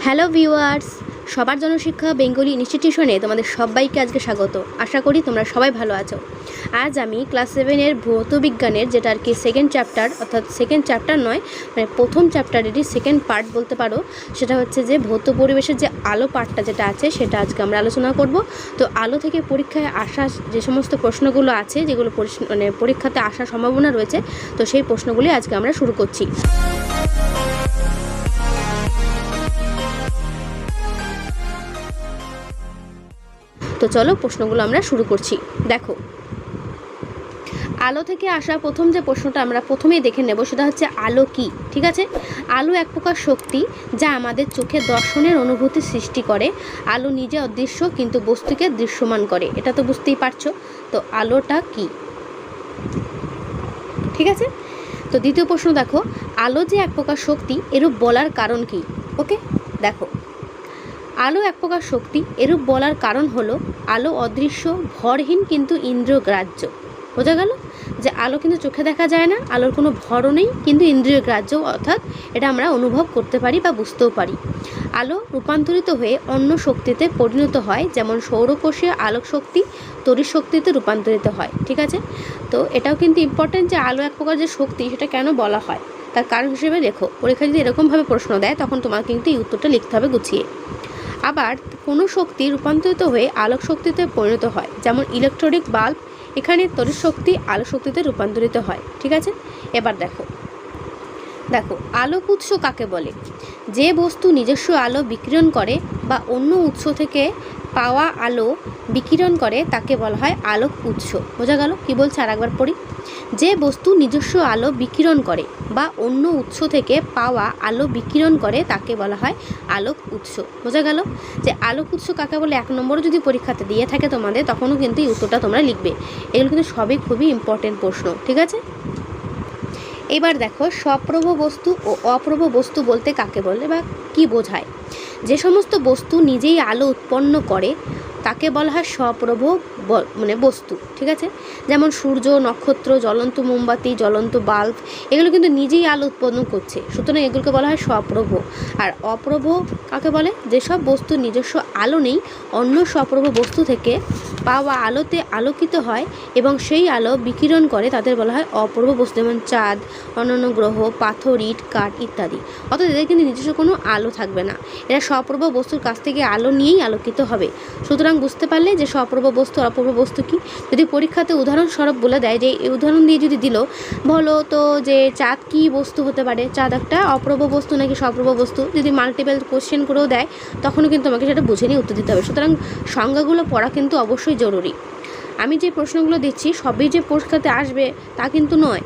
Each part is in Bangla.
হ্যালো ভিউয়ার্স, সবার জনশিক্ষা বেঙ্গলি ইনস্টিটিউশনে তোমাদের সবাইকে আজকে স্বাগত। আশা করি তোমরা সবাই ভালো আছো। আজ আমি ক্লাস 7-এর ভৌতবিজ্ঞানের যেটা আর কি সেকেন্ড চ্যাপ্টার, অর্থাৎ সেকেন্ড চ্যাপ্টার নয়, মানে প্রথম চ্যাপ্টারেরই সেকেন্ড পার্ট বলতে পারো, সেটা হচ্ছে যে ভৌত পরিবেশের যে আলো পার্টটা যেটা আছে সেটা আজকে আমরা আলোচনা করব। তো আলো থেকে পরীক্ষায় আসা যে সমস্ত প্রশ্নগুলো আছে, যেগুলো পরীক্ষাতে আসার সম্ভাবনা রয়েছে, তো সেই প্রশ্নগুলি আজকে আমরা শুরু করছি। তো চলো প্রশ্নগুলো আমরা শুরু করছি। দেখো, আলো থেকে আসা প্রথম যে প্রশ্নটা আমরা প্রথমেই দেখে নেব সেটা হচ্ছে আলো কি। ঠিক আছে, আলো এক প্রকার শক্তি যা আমাদের চোখে দর্শনের অনুভূতি সৃষ্টি করে। আলো নিজে অদৃশ্য কিন্তু বস্তুকে দৃশ্যমান করে, এটা তো বুঝতেই পারছো। তো আলোটা কি, ঠিক আছে। তো দ্বিতীয় প্রশ্ন দেখো, আলো যে এক প্রকার শক্তি এরূপ বলার কারণ কি। ওকে, দেখো, আলো এক প্রকার শক্তি এরূপ বলার কারণ হলো আলো অদৃশ্য, ভরহীন কিন্তু ইন্দ্রিয়গ্রাহ্য। বোঝা গেল যে আলো কিন্তু চোখে দেখা যায় না, আলোর কোনো ভরও নেই, কিন্তু ইন্দ্রিয়গ্রাহ্য, অর্থাৎ এটা আমরা অনুভব করতে পারি বা বুঝতেও পারি। আলো রূপান্তরিত হয়ে অন্য শক্তিতে পরিণত হয়, যেমন সৌরকোষীয় আলোক শক্তি তড়িৎ শক্তিতে রূপান্তরিত হয়। ঠিক আছে, তো এটাও কিন্তু ইম্পর্টেন্ট যে আলো এক প্রকার যে শক্তি সেটা কেন বলা হয়, তার কারণ হিসেবে দেখো, পরীক্ষা যদি এরকমভাবে প্রশ্ন দেয় তখন তোমার কিন্তু এই উত্তরটা লিখতে হবে গুছিয়ে। আবার কোনো শক্তি রূপান্তরিত হয়ে আলোক শক্তিতে পরিণত হয়, যেমন ইলেকট্রিক বাল্ব, এখানে তড়িৎ শক্তি আলোক শক্তিতে রূপান্তরিত হয়। ঠিক আছে, এবার দেখো, আলোক উৎস কাকে বলে? যে বস্তু নিজস্ব আলো বিকিরণ করে বা অন্য উৎস থেকে পাওয়া আলো বিকিরণ করে তাকে বলা হয় আলোক উৎস। বোঝা গেল? কি বলছে আর একবার পড়ি। যে বস্তু নিজস্ব আলো বিকিরণ করে বা অন্য উৎস থেকে পাওয়া আলো বিকিরণ করে তাকে বলা হয় আলোক উৎস। বোঝা গেল যে আলোক উৎস কাকে বলে 1 নম্বরে যদি পরীক্ষাতে দিয়ে থাকে তোমাদের, তখনও কিন্তু এই উত্তরটা তোমরা লিখবে। এগুলো কিন্তু সবই খুবই ইম্পর্টেন্ট প্রশ্ন। ঠিক আছে, এবার দেখো, সপ্রভ বস্তু ও অপ্রভ বস্তু বলতে কাকে বলে বা কি বোঝায়? যে সমস্ত বস্তু নিজেই আলো উৎপন্ন করে তাকে বলা হয় সপ্রভ বস্তু। ঠিক আছে, যেমন সূর্য, নক্ষত্র, জ্বলন্ত মোমবাতি, জ্বলন্ত বাল্ব, এগুলো কিন্তু নিজেই আলো উৎপন্ন করছে, সুতরাং এগুলোকে বলা হয় সপ্রভ। আর অপ্রভ কাকে বলে? যেসব বস্তু নিজস্ব আলো নেই, অন্য সপ্রভ বস্তু থেকে পাওয়া আলোতে আলোকিত হয় এবং সেই আলো বিকিরণ করে, তাদের বলা হয় অপ্রভ বস্তু, যেমন চাঁদ, অন্যান্য গ্রহ, পাথর, ইট, কাঠ ইত্যাদি। অর্থাৎ এদের কিন্তু নিজস্ব কোনো আলো থাকবে না, এরা সপ্রভ বস্তুর কাছ থেকে আলো নিয়েই আলোকিত হবে। সুতরাং বুঝতে পারলে যে সপ্রভ বস্তু আর অপ্রভ বস্তু কি। যদি পরীক্ষাতে উদাহরণস্বরূপ বলে দেয়, যে এই উদাহরণ দিয়ে যদি দিল, বলো তো যে চাঁদ কি বস্তু হতে পারে, চাঁদ একটা অপ্রভ বস্তু নাকি সপ্রভ বস্তু, যদি মাল্টিপল কোশ্চেন করেও দেয় তখনও কিন্তু তোমাকে সেটা বুঝে নিয়ে উত্তর দিতে হবে। সুতরাং সংজ্ঞাগুলো পড়া কিন্তু অবশ্যই জরুরি। আমি যে প্রশ্নগুলো দিচ্ছি সবই যে পরীক্ষাতে আসবে তা কিন্তু নয়,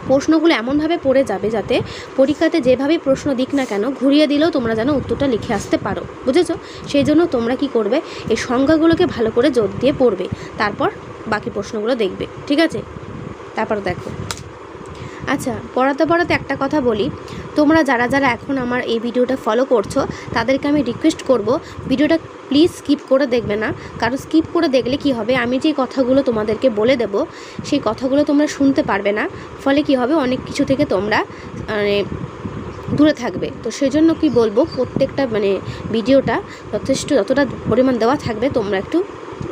প্রশ্নগুলো এমনভাবে পড়ে যাবে যাতে পরীক্ষাতে যেভাবেই প্রশ্ন দিক না কেন ঘুরিয়ে দিলেও তোমরা যেন উত্তরটা লিখে আসতে পারো। বুঝেছো? সেই জন্য তোমরা কি করবে, এই সংজ্ঞাগুলোকে ভালো করে জোর দিয়ে পড়বে, তারপর বাকি প্রশ্নগুলো দেখবে। ঠিক আছে, তারপর দেখো, আচ্ছা, পড়াতে একটা কথা বলি, তোমরা যারা এখন আমার এই ভিডিওটা ফলো করছো তাদেরকে আমি রিকোয়েস্ট করব, ভিডিওটা প্লিজ স্কিপ করে দেখবে না। কারণ স্কিপ করে দেখলে কি হবে, আমি যে কথাগুলো তোমাদেরকে বলে দেব সেই কথাগুলো তোমরা শুনতে পারবে না, ফলে কি হবে, অনেক কিছু থেকে তোমরা দূরে থাকবে। তো সেই জন্য কি বলবো, প্রত্যেকটা ভিডিওটা যতটা পরিমাণ দেওয়া থাকবে তোমরা একটু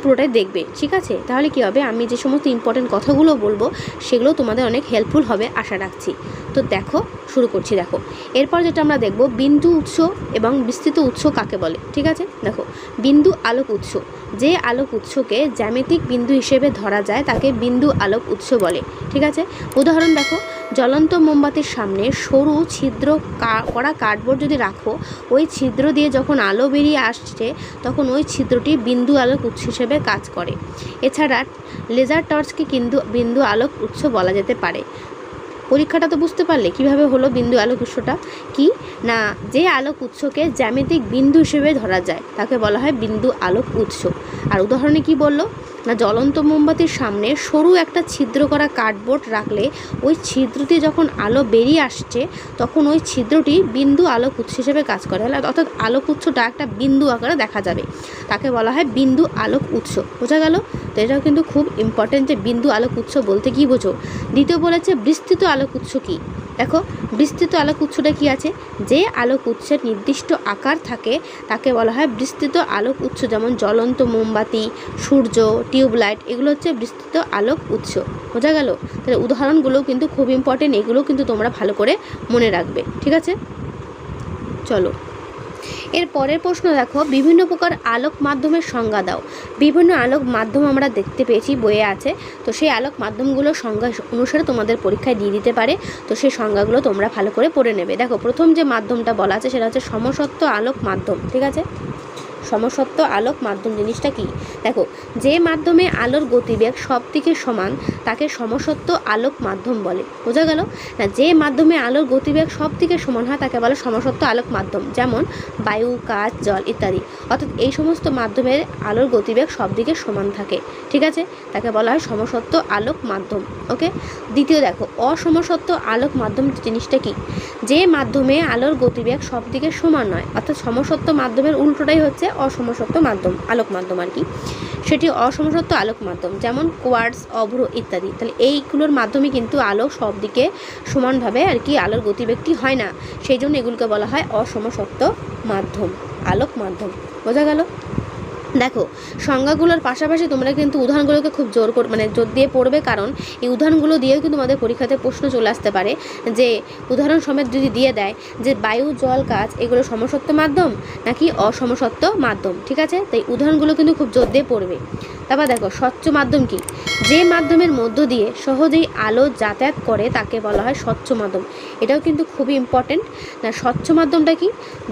পুরোটাই দেখবে। ঠিক আছে, তাহলে কি হবে, আমি যে সমস্ত ইম্পর্টেন্ট কথাগুলো বলবো সেগুলো তোমাদের অনেক হেল্পফুল হবে আশা রাখছি। তো দেখো, শুরু করছি। দেখো, এরপর যেটা আমরা দেখব, বিন্দু উৎস এবং বিস্তৃত উৎস কাকে বলে। ঠিক আছে, দেখো, বিন্দু আলোক উৎস, যে আলোক উৎসকে জ্যামিতিক বিন্দু হিসেবে ধরা যায় তাকে বিন্দু আলোক উৎস বলে। ঠিক আছে, উদাহরণ দেখো, জ্বলন্ত মোমবাতির সামনে সরু ছিদ্র করা কার্ডবোর্ড যদি রাখো, ওই ছিদ্র দিয়ে যখন আলো বেরিয়ে আসছে তখন ওই ছিদ্রটি বিন্দু আলোক উৎস হিসেবে কাজ করে। এছাড়া লেজার টর্চকে কিন্তু বিন্দু আলোক উৎস বলা যেতে পারে। পরীক্ষাটা তো বুঝতে পারলে কিভাবে হলো বিন্দু আলোক উৎসটা কি না, যে আলোক উৎসকে জ্যামিতিক বিন্দু হিসেবে ধরা যায় তাকে বলা হয় বিন্দু আলোক উৎস। আর উদাহরণে কি বললো না, জ্বলন্ত মোমবাতির সামনে সরু একটা ছিদ্র করা কার্ডবোর্ড রাখলে ওই ছিদ্রটি যখন আলো বেরিয়ে আসছে তখন ওই ছিদ্রটি বিন্দু আলোক উৎস হিসেবে কাজ করে, অর্থাৎ আলোক উৎসটা একটা বিন্দু আকারে দেখা যাবে, তাকে বলা হয় বিন্দু আলোক উৎস। বোঝা গেল? তো এটাও কিন্তু খুব ইম্পর্টেন্ট যে বিন্দু আলোক উৎস বলতে কী বোঝো। দ্বিতীয় বলেছে বিস্তৃত আলোক উৎস কী। দেখো, বিস্তৃত আলোক উৎসটা কি আছে, যে আলোক উৎসের নির্দিষ্ট আকার থাকে তাকে বলা হয় বিস্তৃত আলোক উৎস। যেমন জ্বলন্ত মোমবাতি, সূর্য, টিউবলাইট, এগুলো হচ্ছে বিস্তৃত আলোক উৎস। বোঝা গেল? তাহলে উদাহরণগুলোও কিন্তু খুব ইম্পর্টেন্ট, এগুলো কিন্তু তোমরা ভালো করে মনে রাখবে। ঠিক আছে, চলো এর পরের প্রশ্ন দেখো, বিভিন্ন প্রকার আলোক মাধ্যমের সংজ্ঞা দাও। বিভিন্ন আলোক মাধ্যম আমরা দেখতে পেয়েছি, বইয়ে আছে। তো সেই আলোক মাধ্যমগুলোর সংজ্ঞা অনুসারে তোমাদের পরীক্ষায় দিয়ে দিতে পারে। তো সেই সংজ্ঞাগুলো তোমরা ভালো করে পড়ে নেবে। দেখো, প্রথম যে মাধ্যমটা বলা আছে সেটা হচ্ছে সমসত্ব আলোক মাধ্যম। ঠিক আছে, সমসত্ব আলোক মাধ্যম জিনিসটা কি? দেখো, যে মাধ্যমে আলোর গতিবেগ সব দিকে সমান তাকে সমসত্ব আলোক মাধ্যম বলে। বোঝা গেল না? যে মাধ্যমে আলোর গতিবেগ সব দিকে সমান হয় তাকে বলে সমসত্ব আলোক মাধ্যম। যেমন বায়ু, কাঁচ, জল ইত্যাদি। অর্থাৎ এই সমস্ত মাধ্যমের আলোর গতিবেগ সব দিকে সমান থাকে। ঠিক আছে, তাকে বলা হয় সমসত্ব আলোক মাধ্যম। ওকে। দ্বিতীয় দেখো, অসমসত্ব আলোক মাধ্যম জিনিসটা কি? যে মাধ্যমে আলোর গতিবেগ সব দিকে সমান নয়, অর্থাৎ সমসত্ব মাধ্যমের উল্টোটাই হচ্ছে অসমসত্ব মাধ্যম, আলোক মাধ্যম আর কি। সেটি অসমসত্ব আলোক মাধ্যম, যেমন কোয়ার্টজ, অভ্র ইত্যাদি। তাহলে এইগুলোর মাধ্যমে কিন্তু আলো সব দিকে সমানভাবে আর কি আলোর গতিবেগটি হয় না, সেই জন্য এগুলোকে বলা হয় অসমসত্ব মাধ্যম, আলোক মাধ্যম। বোঝা গেল? দেখো, সংজ্ঞাগুলোর পাশাপাশি তোমরা কিন্তু উদাহরণগুলোকে খুব জোর দিয়ে পড়বে, কারণ এই উদাহরণগুলো দিয়েও কিন্তু আমাদের পরীক্ষাতে প্রশ্ন চলে আসতে পারে, যে উদাহরণ সমেত যদি দিয়ে দেয় যে বায়ু, জল, কাঁচ এগুলো সমসত্ব মাধ্যম নাকি অসমসত্ব মাধ্যম। ঠিক আছে, তাই উদাহরণগুলো কিন্তু খুব জোর দিয়ে পড়বে। তারপর দেখো, স্বচ্ছ মাধ্যম কি? যে মাধ্যমের মধ্য দিয়ে সহজেই আলো যাতায়াত করে তাকে বলা হয় স্বচ্ছ মাধ্যম। এটাও কিন্তু খুবই ইম্পর্টেন্ট। না, স্বচ্ছ মাধ্যমটা কি?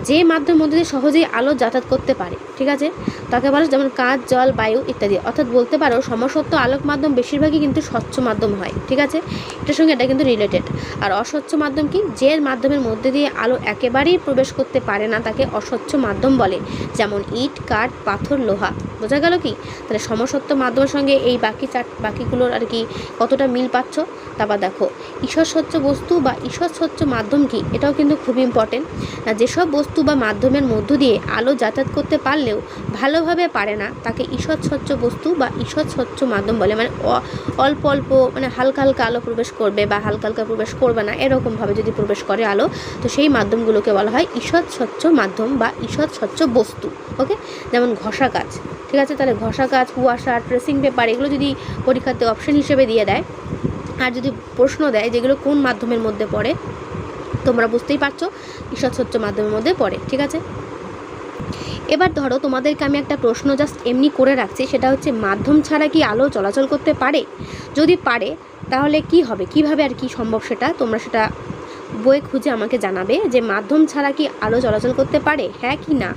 যে মাধ্যমের মধ্যে দিয়ে সহজেই আলো যাতায়াত করতে পারে। ঠিক আছে, তাকে বলা যেমন কাঁচ, জল, বায়ু ইত্যাদি। অর্থাৎ বলতে পারো সমসত্ব আলোক মাধ্যম বেশিরভাগই কিন্তু স্বচ্ছ মাধ্যম হয়। ঠিক আছে, এটার সঙ্গে এটা কিন্তু রিলেটেড। আর অস্বচ্ছ মাধ্যম কি? যে মাধ্যমের মধ্যে দিয়ে আলো একেবারেই প্রবেশ করতে পারে না তাকে অস্বচ্ছ মাধ্যম বলে, যেমন ইট, কাঠ, পাথর, লোহা। বোঝা গেল কি? তাহলে সমসত্ব মাধ্যমের সঙ্গে এই বাকিগুলোর আর কি কতটা মিল পাচ্ছ। তারপর দেখো, ঈষৎ স্বচ্ছ বস্তু বা ঈষৎ স্বচ্ছ মাধ্যম কি? এটাও কিন্তু খুব ইম্পর্টেন্ট। যেসব বস্তু বা মাধ্যমের মধ্য দিয়ে আলো যাতায়াত করতে পারলেও ভালোভাবে পারে না তাকে ঈষৎ স্বচ্ছ বস্তু বা ঈষৎ স্বচ্ছ মাধ্যম বলে। মানে অল্প অল্প, মানে হালকা হালকা আলো প্রবেশ করবে বা হালকা হালকা প্রবেশ করবে না, এরকমভাবে যদি প্রবেশ করে আলো, তো সেই মাধ্যমগুলোকে বলা হয় ঈষৎ স্বচ্ছ মাধ্যম বা ঈষৎ স্বচ্ছ বস্তু। ওকে, যেমন ঘষা কাচ। ঠিক আছে, তাহলে ঘষা কাচ, কুয়াশা, ট্রেসিং পেপার এগুলো যদি পরীক্ষাতে অপশন হিসেবে দিয়ে দেয়, আর যদি প্রশ্ন দেয় যেগুলো কোন মাধ্যমের মধ্যে পড়ে, তোমরা বুঝতেই পারছো ঈষৎ স্বচ্ছ মাধ্যমের মধ্যে পড়ে। ঠিক আছে, এবার ধরো তোমাদেরকে আমি একটা প্রশ্ন জাস্ট এমনি করে রাখছি, সেটা হচ্ছে মাধ্যম ছাড়া কি আলো চলাচল করতে পারে? যদি পারে তাহলে কি হবে, কিভাবে আর কি সম্ভব সেটা তোমরা সেটা বই খুঁজে আমাকে জানাবে, যে মাধ্যম ছাড়া কি আলো চলাচল করতে পারে, হ্যাঁ কি না,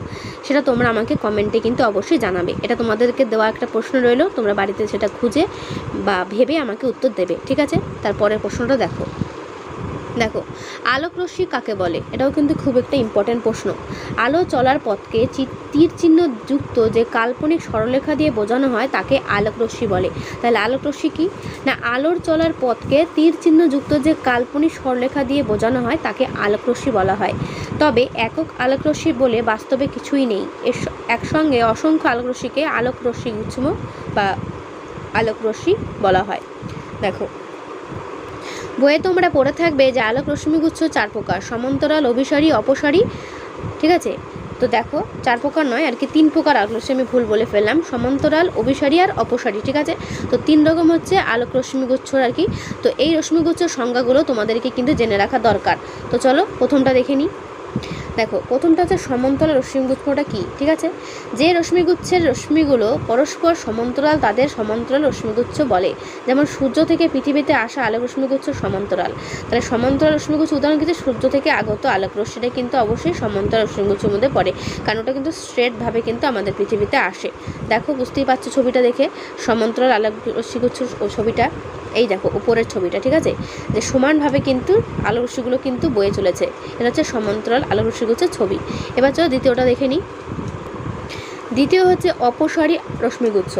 সেটা তোমরা আমাকে কমেন্টে কিন্তু অবশ্যই জানাবে। এটা তোমাদেরকে দেওয়া একটা প্রশ্ন রইলো, তোমরা বাড়িতে সেটা খুঁজে বা ভেবে আমাকে উত্তর দেবে। ঠিক আছে, তারপরের প্রশ্নটা দেখো। আলোক রশ্মি কাকে বলে? এটাও কিন্তু খুব একটা ইম্পর্টেন্ট প্রশ্ন। আলো চলার পথকে তীর চিহ্ন যুক্ত যে কাল্পনিক সরলরেখা দিয়ে বোঝানো হয় তাকে আলোক রশ্মি বলে। তাহলে আলোক রশ্মি কি? না, আলোর চলার পথকে তীর চিহ্ন যুক্ত যে কাল্পনিক সরলরেখা দিয়ে বোঝানো হয় তাকে আলোক রশ্মি বলা হয়। তবে একক আলোক রশ্মি বলে বাস্তবে কিছুই নেই। একসঙ্গে অসংখ্য আলোক রশ্মিকে আলোক রশ্মি গুচ্ছ বা আলোক রশ্মি বলা হয়। দেখো, বইয়ে তোমরা পড়ে থাকবে যে আলোক রশ্মিগুচ্ছ 4 প্রকার: সমান্তরাল, অভিসারী, অপসারী। ঠিক আছে, তো দেখো 4 প্রকার নয় আর কি, 3 প্রকার আলোক রশ্মি, আমি ভুল বলে ফেললাম, সমান্তরাল, অভিসারী আর অপসারী। ঠিক আছে, তো 3 রকম হচ্ছে আলোক রশ্মিগুচ্ছ আর কি। তো এই রশ্মিগুচ্ছের সংজ্ঞাগুলো তোমাদেরকে কিন্তু জেনে রাখা দরকার। তো চলো প্রথমটা দেখে নিই। দেখো, প্রথমটা হচ্ছে সমান্তরাল রশ্মিগুচ্ছটা কি? ঠিক আছে, যে রশ্মিগুচ্ছের রশ্মিগুলো পরস্পর সমান্তরাল তাদের সমান্তরাল রশ্মিগুচ্ছ বলে। যেমন সূর্য থেকে পৃথিবীতে আসা আলোক রশ্মিগুচ্ছ সমান্তরাল। তাহলে সমান্তরাল রশ্মিগুচ্ছ উদাহরণ কিন্তু সূর্য থেকে আগত আলোক রশ্মিটা কিন্তু অবশ্যই সমান্তরাল রশ্মিগুচ্ছের মধ্যে পড়ে, কারণ ওটা কিন্তু স্ট্রেটভাবে কিন্তু আমাদের পৃথিবীতে আসে। দেখো, বুঝতেই পারছো ছবিটা দেখে, সমান্তরাল আলোক রশ্মিগুচ্ছ ছবিটা, এই দেখো উপরের ছবিটা। ঠিক আছে, যে সমানভাবে কিন্তু আলোক রশ্মিগুলো কিন্তু বয়ে চলেছে, এটা হচ্ছে সমান্তরাল আলোক রশ্মিগুচ্ছের ছবি। এবার চলো দ্বিতীয়টা দেখে নিই। দ্বিতীয় হচ্ছে অপসারী রশ্মিগুচ্ছ।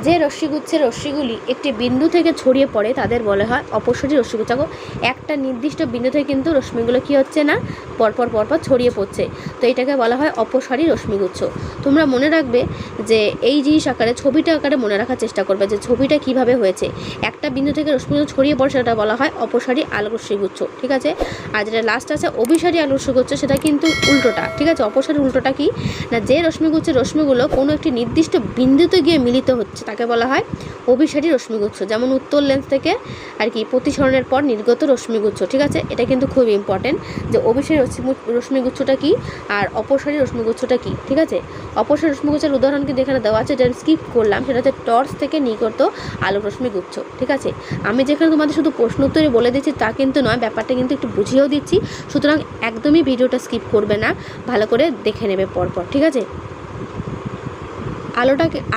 যে রশ্মিগুচ্ছের রশ্মিগুলি একটি বিন্দু থেকে ছড়িয়ে পড়ে তাদের বলা হয় অপসারী রশ্মিগুচ্ছ। একটা নির্দিষ্ট বিন্দু থেকে কিন্তু রশ্মিগুলো কী হচ্ছে না, পরপর পরপর ছড়িয়ে পড়ছে, তো এটাকে বলা হয় অপসারী রশ্মিগুচ্ছ। তোমরা মনে রাখবে যে এই জিনিস আকারে, ছবিটা আকারে মনে রাখার চেষ্টা করবে যে ছবিটা কিভাবে হয়েছে। একটা বিন্দু থেকে রশ্মিগুলো ছড়িয়ে পড়ে সেটা বলা হয় অপসারী আলোক রশ্মিগুচ্ছ, ঠিক আছে। আর যেটা লাস্ট আছে অভিসারী আলোক রশ্মিগুচ্ছ, সেটা কিন্তু উল্টোটা, ঠিক আছে। অপসারী উল্টোটা কি না, যে রশ্মিগুচ্ছের রশ্মিগুলো কোনো একটি নির্দিষ্ট বিন্দুতে গিয়ে মিলিত হচ্ছে তাকে বলা হয় অভিসারী রশ্মিগুচ্ছ। যেমন উত্তর লেন্স থেকে আর কি প্রতিসরণের পর নির্গত রশ্মিগুচ্ছ, ঠিক আছে। এটা কিন্তু খুব ইম্পর্টেন্ট যে অভিসারী রশ্মিগুচ্ছটা কি আর অপসারী রশ্মিগুচ্ছটা কি, ঠিক আছে। অপসারী রশ্মিগুচ্ছের উদাহরণ কিন্তু এখানে দেওয়া আছে, যেটা স্কিপ করলাম, সেটা হচ্ছে টর্চ থেকে নির্গত আলোক রশ্মিগুচ্ছ, ঠিক আছে। আমি যেখানে তোমাদের শুধু প্রশ্ন উত্তরে বলে দিচ্ছি তা কিন্তু নয়, ব্যাপারটা কিন্তু একটু বুঝিয়েও দিচ্ছি, সুতরাং একদমই ভিডিওটা স্কিপ করবে না, ভালো করে দেখে নেবে পরপর, ঠিক আছে।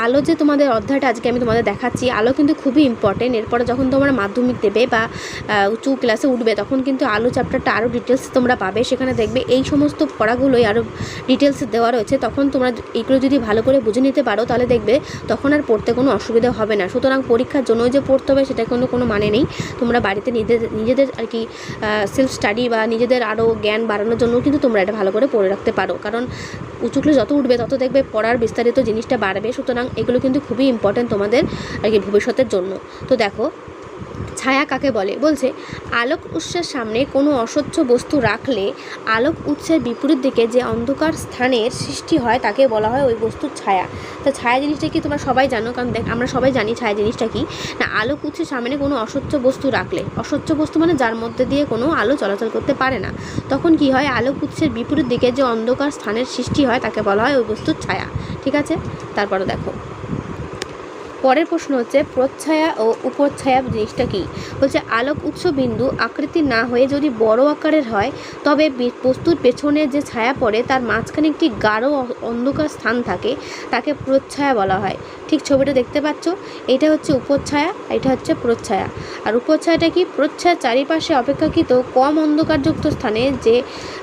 আলো যে তোমাদের অধ্যায়টা আজকে আমি তোমাদের দেখাচ্ছি, আলো কিন্তু খুবই ইম্পর্টেন্ট। এরপরে যখন তোমরা মাধ্যমিক দেবে বা উঁচু ক্লাসে উঠবে তখন কিন্তু আলো চ্যাপ্টারটা আরও ডিটেলস তোমরা পাবে, সেখানে দেখবে এই সমস্ত পড়াগুলোই আরও ডিটেলস দেওয়া রয়েছে। তখন তোমরা এইগুলো যদি ভালো করে বুঝে নিতে পারো তাহলে দেখবে তখন আর পড়তে কোনো অসুবিধা হবে না। সুতরাং পরীক্ষার জন্যই যে পড়তে হবে সেটা কোনো মানে নেই, তোমরা বাড়িতে নিজেদের আর কি সেলফ স্টাডি বা নিজেদের আরও জ্ঞান বাড়ানোর জন্য কিন্তু তোমরা এটা ভালো করে পড়ে রাখতে পারো, কারণ উঁচু ক্লাস যত উঠবে তত দেখবে পড়ার বিস্তারিত জিনিসটা বাড়বে। সুতরাং এগুলো কিন্তু খুবই ইম্পর্টেন্ট তোমাদের আর কি ভবিষ্যতের জন্য। তো দেখো ছায়া কাকে বলে, বলছে আলোক উৎসের সামনে কোনো অস্বচ্ছ বস্তু রাখলে আলোক উৎসের বিপরীত দিকে যে অন্ধকার স্থানের সৃষ্টি হয় তাকে বলা হয় ওই বস্তুর ছায়া। তো ছায়া জিনিসটা কি তোমরা সবাই জানো, কারণ আমরা সবাই জানি ছায়া জিনিসটা কি না, আলোক উৎসের সামনে কোনো অস্বচ্ছ বস্তু রাখলে, অস্বচ্ছ বস্তু মানে যার মধ্যে দিয়ে কোনো আলো চলাচল করতে পারে না, তখন কি হয়, আলোক উৎসের বিপরীত দিকে যে অন্ধকার স্থানের সৃষ্টি হয় তাকে বলা হয় ওই বস্তুর ছায়া, ঠিক আছে। তারপরে দেখো পরের প্রশ্ন হচ্ছে প্রচ্ছায়া ও উপচ্ছায়া জিনিসটা কি, বলছে আলোক উৎস বিন্দু আকৃতি না হয়ে যদি বড় আকারের হয় তবে বস্তুর পেছনে যে ছায়া পড়ে তার মাঝখানে একটি গাঢ় অন্ধকার স্থান থাকে, তাকে প্রচ্ছায়া বলা হয়। ঠিক ছবিটা দেখতে পাচ্ছ, এটা হচ্ছে উপচ্ছায়া, এটা হচ্ছে প্রচ্ছায়া। আর উপচ্ছায়াটা কি, প্রচ্ছায়ার চারিপাশে অপেক্ষাকৃত কম অন্ধকারযুক্ত স্থানে যে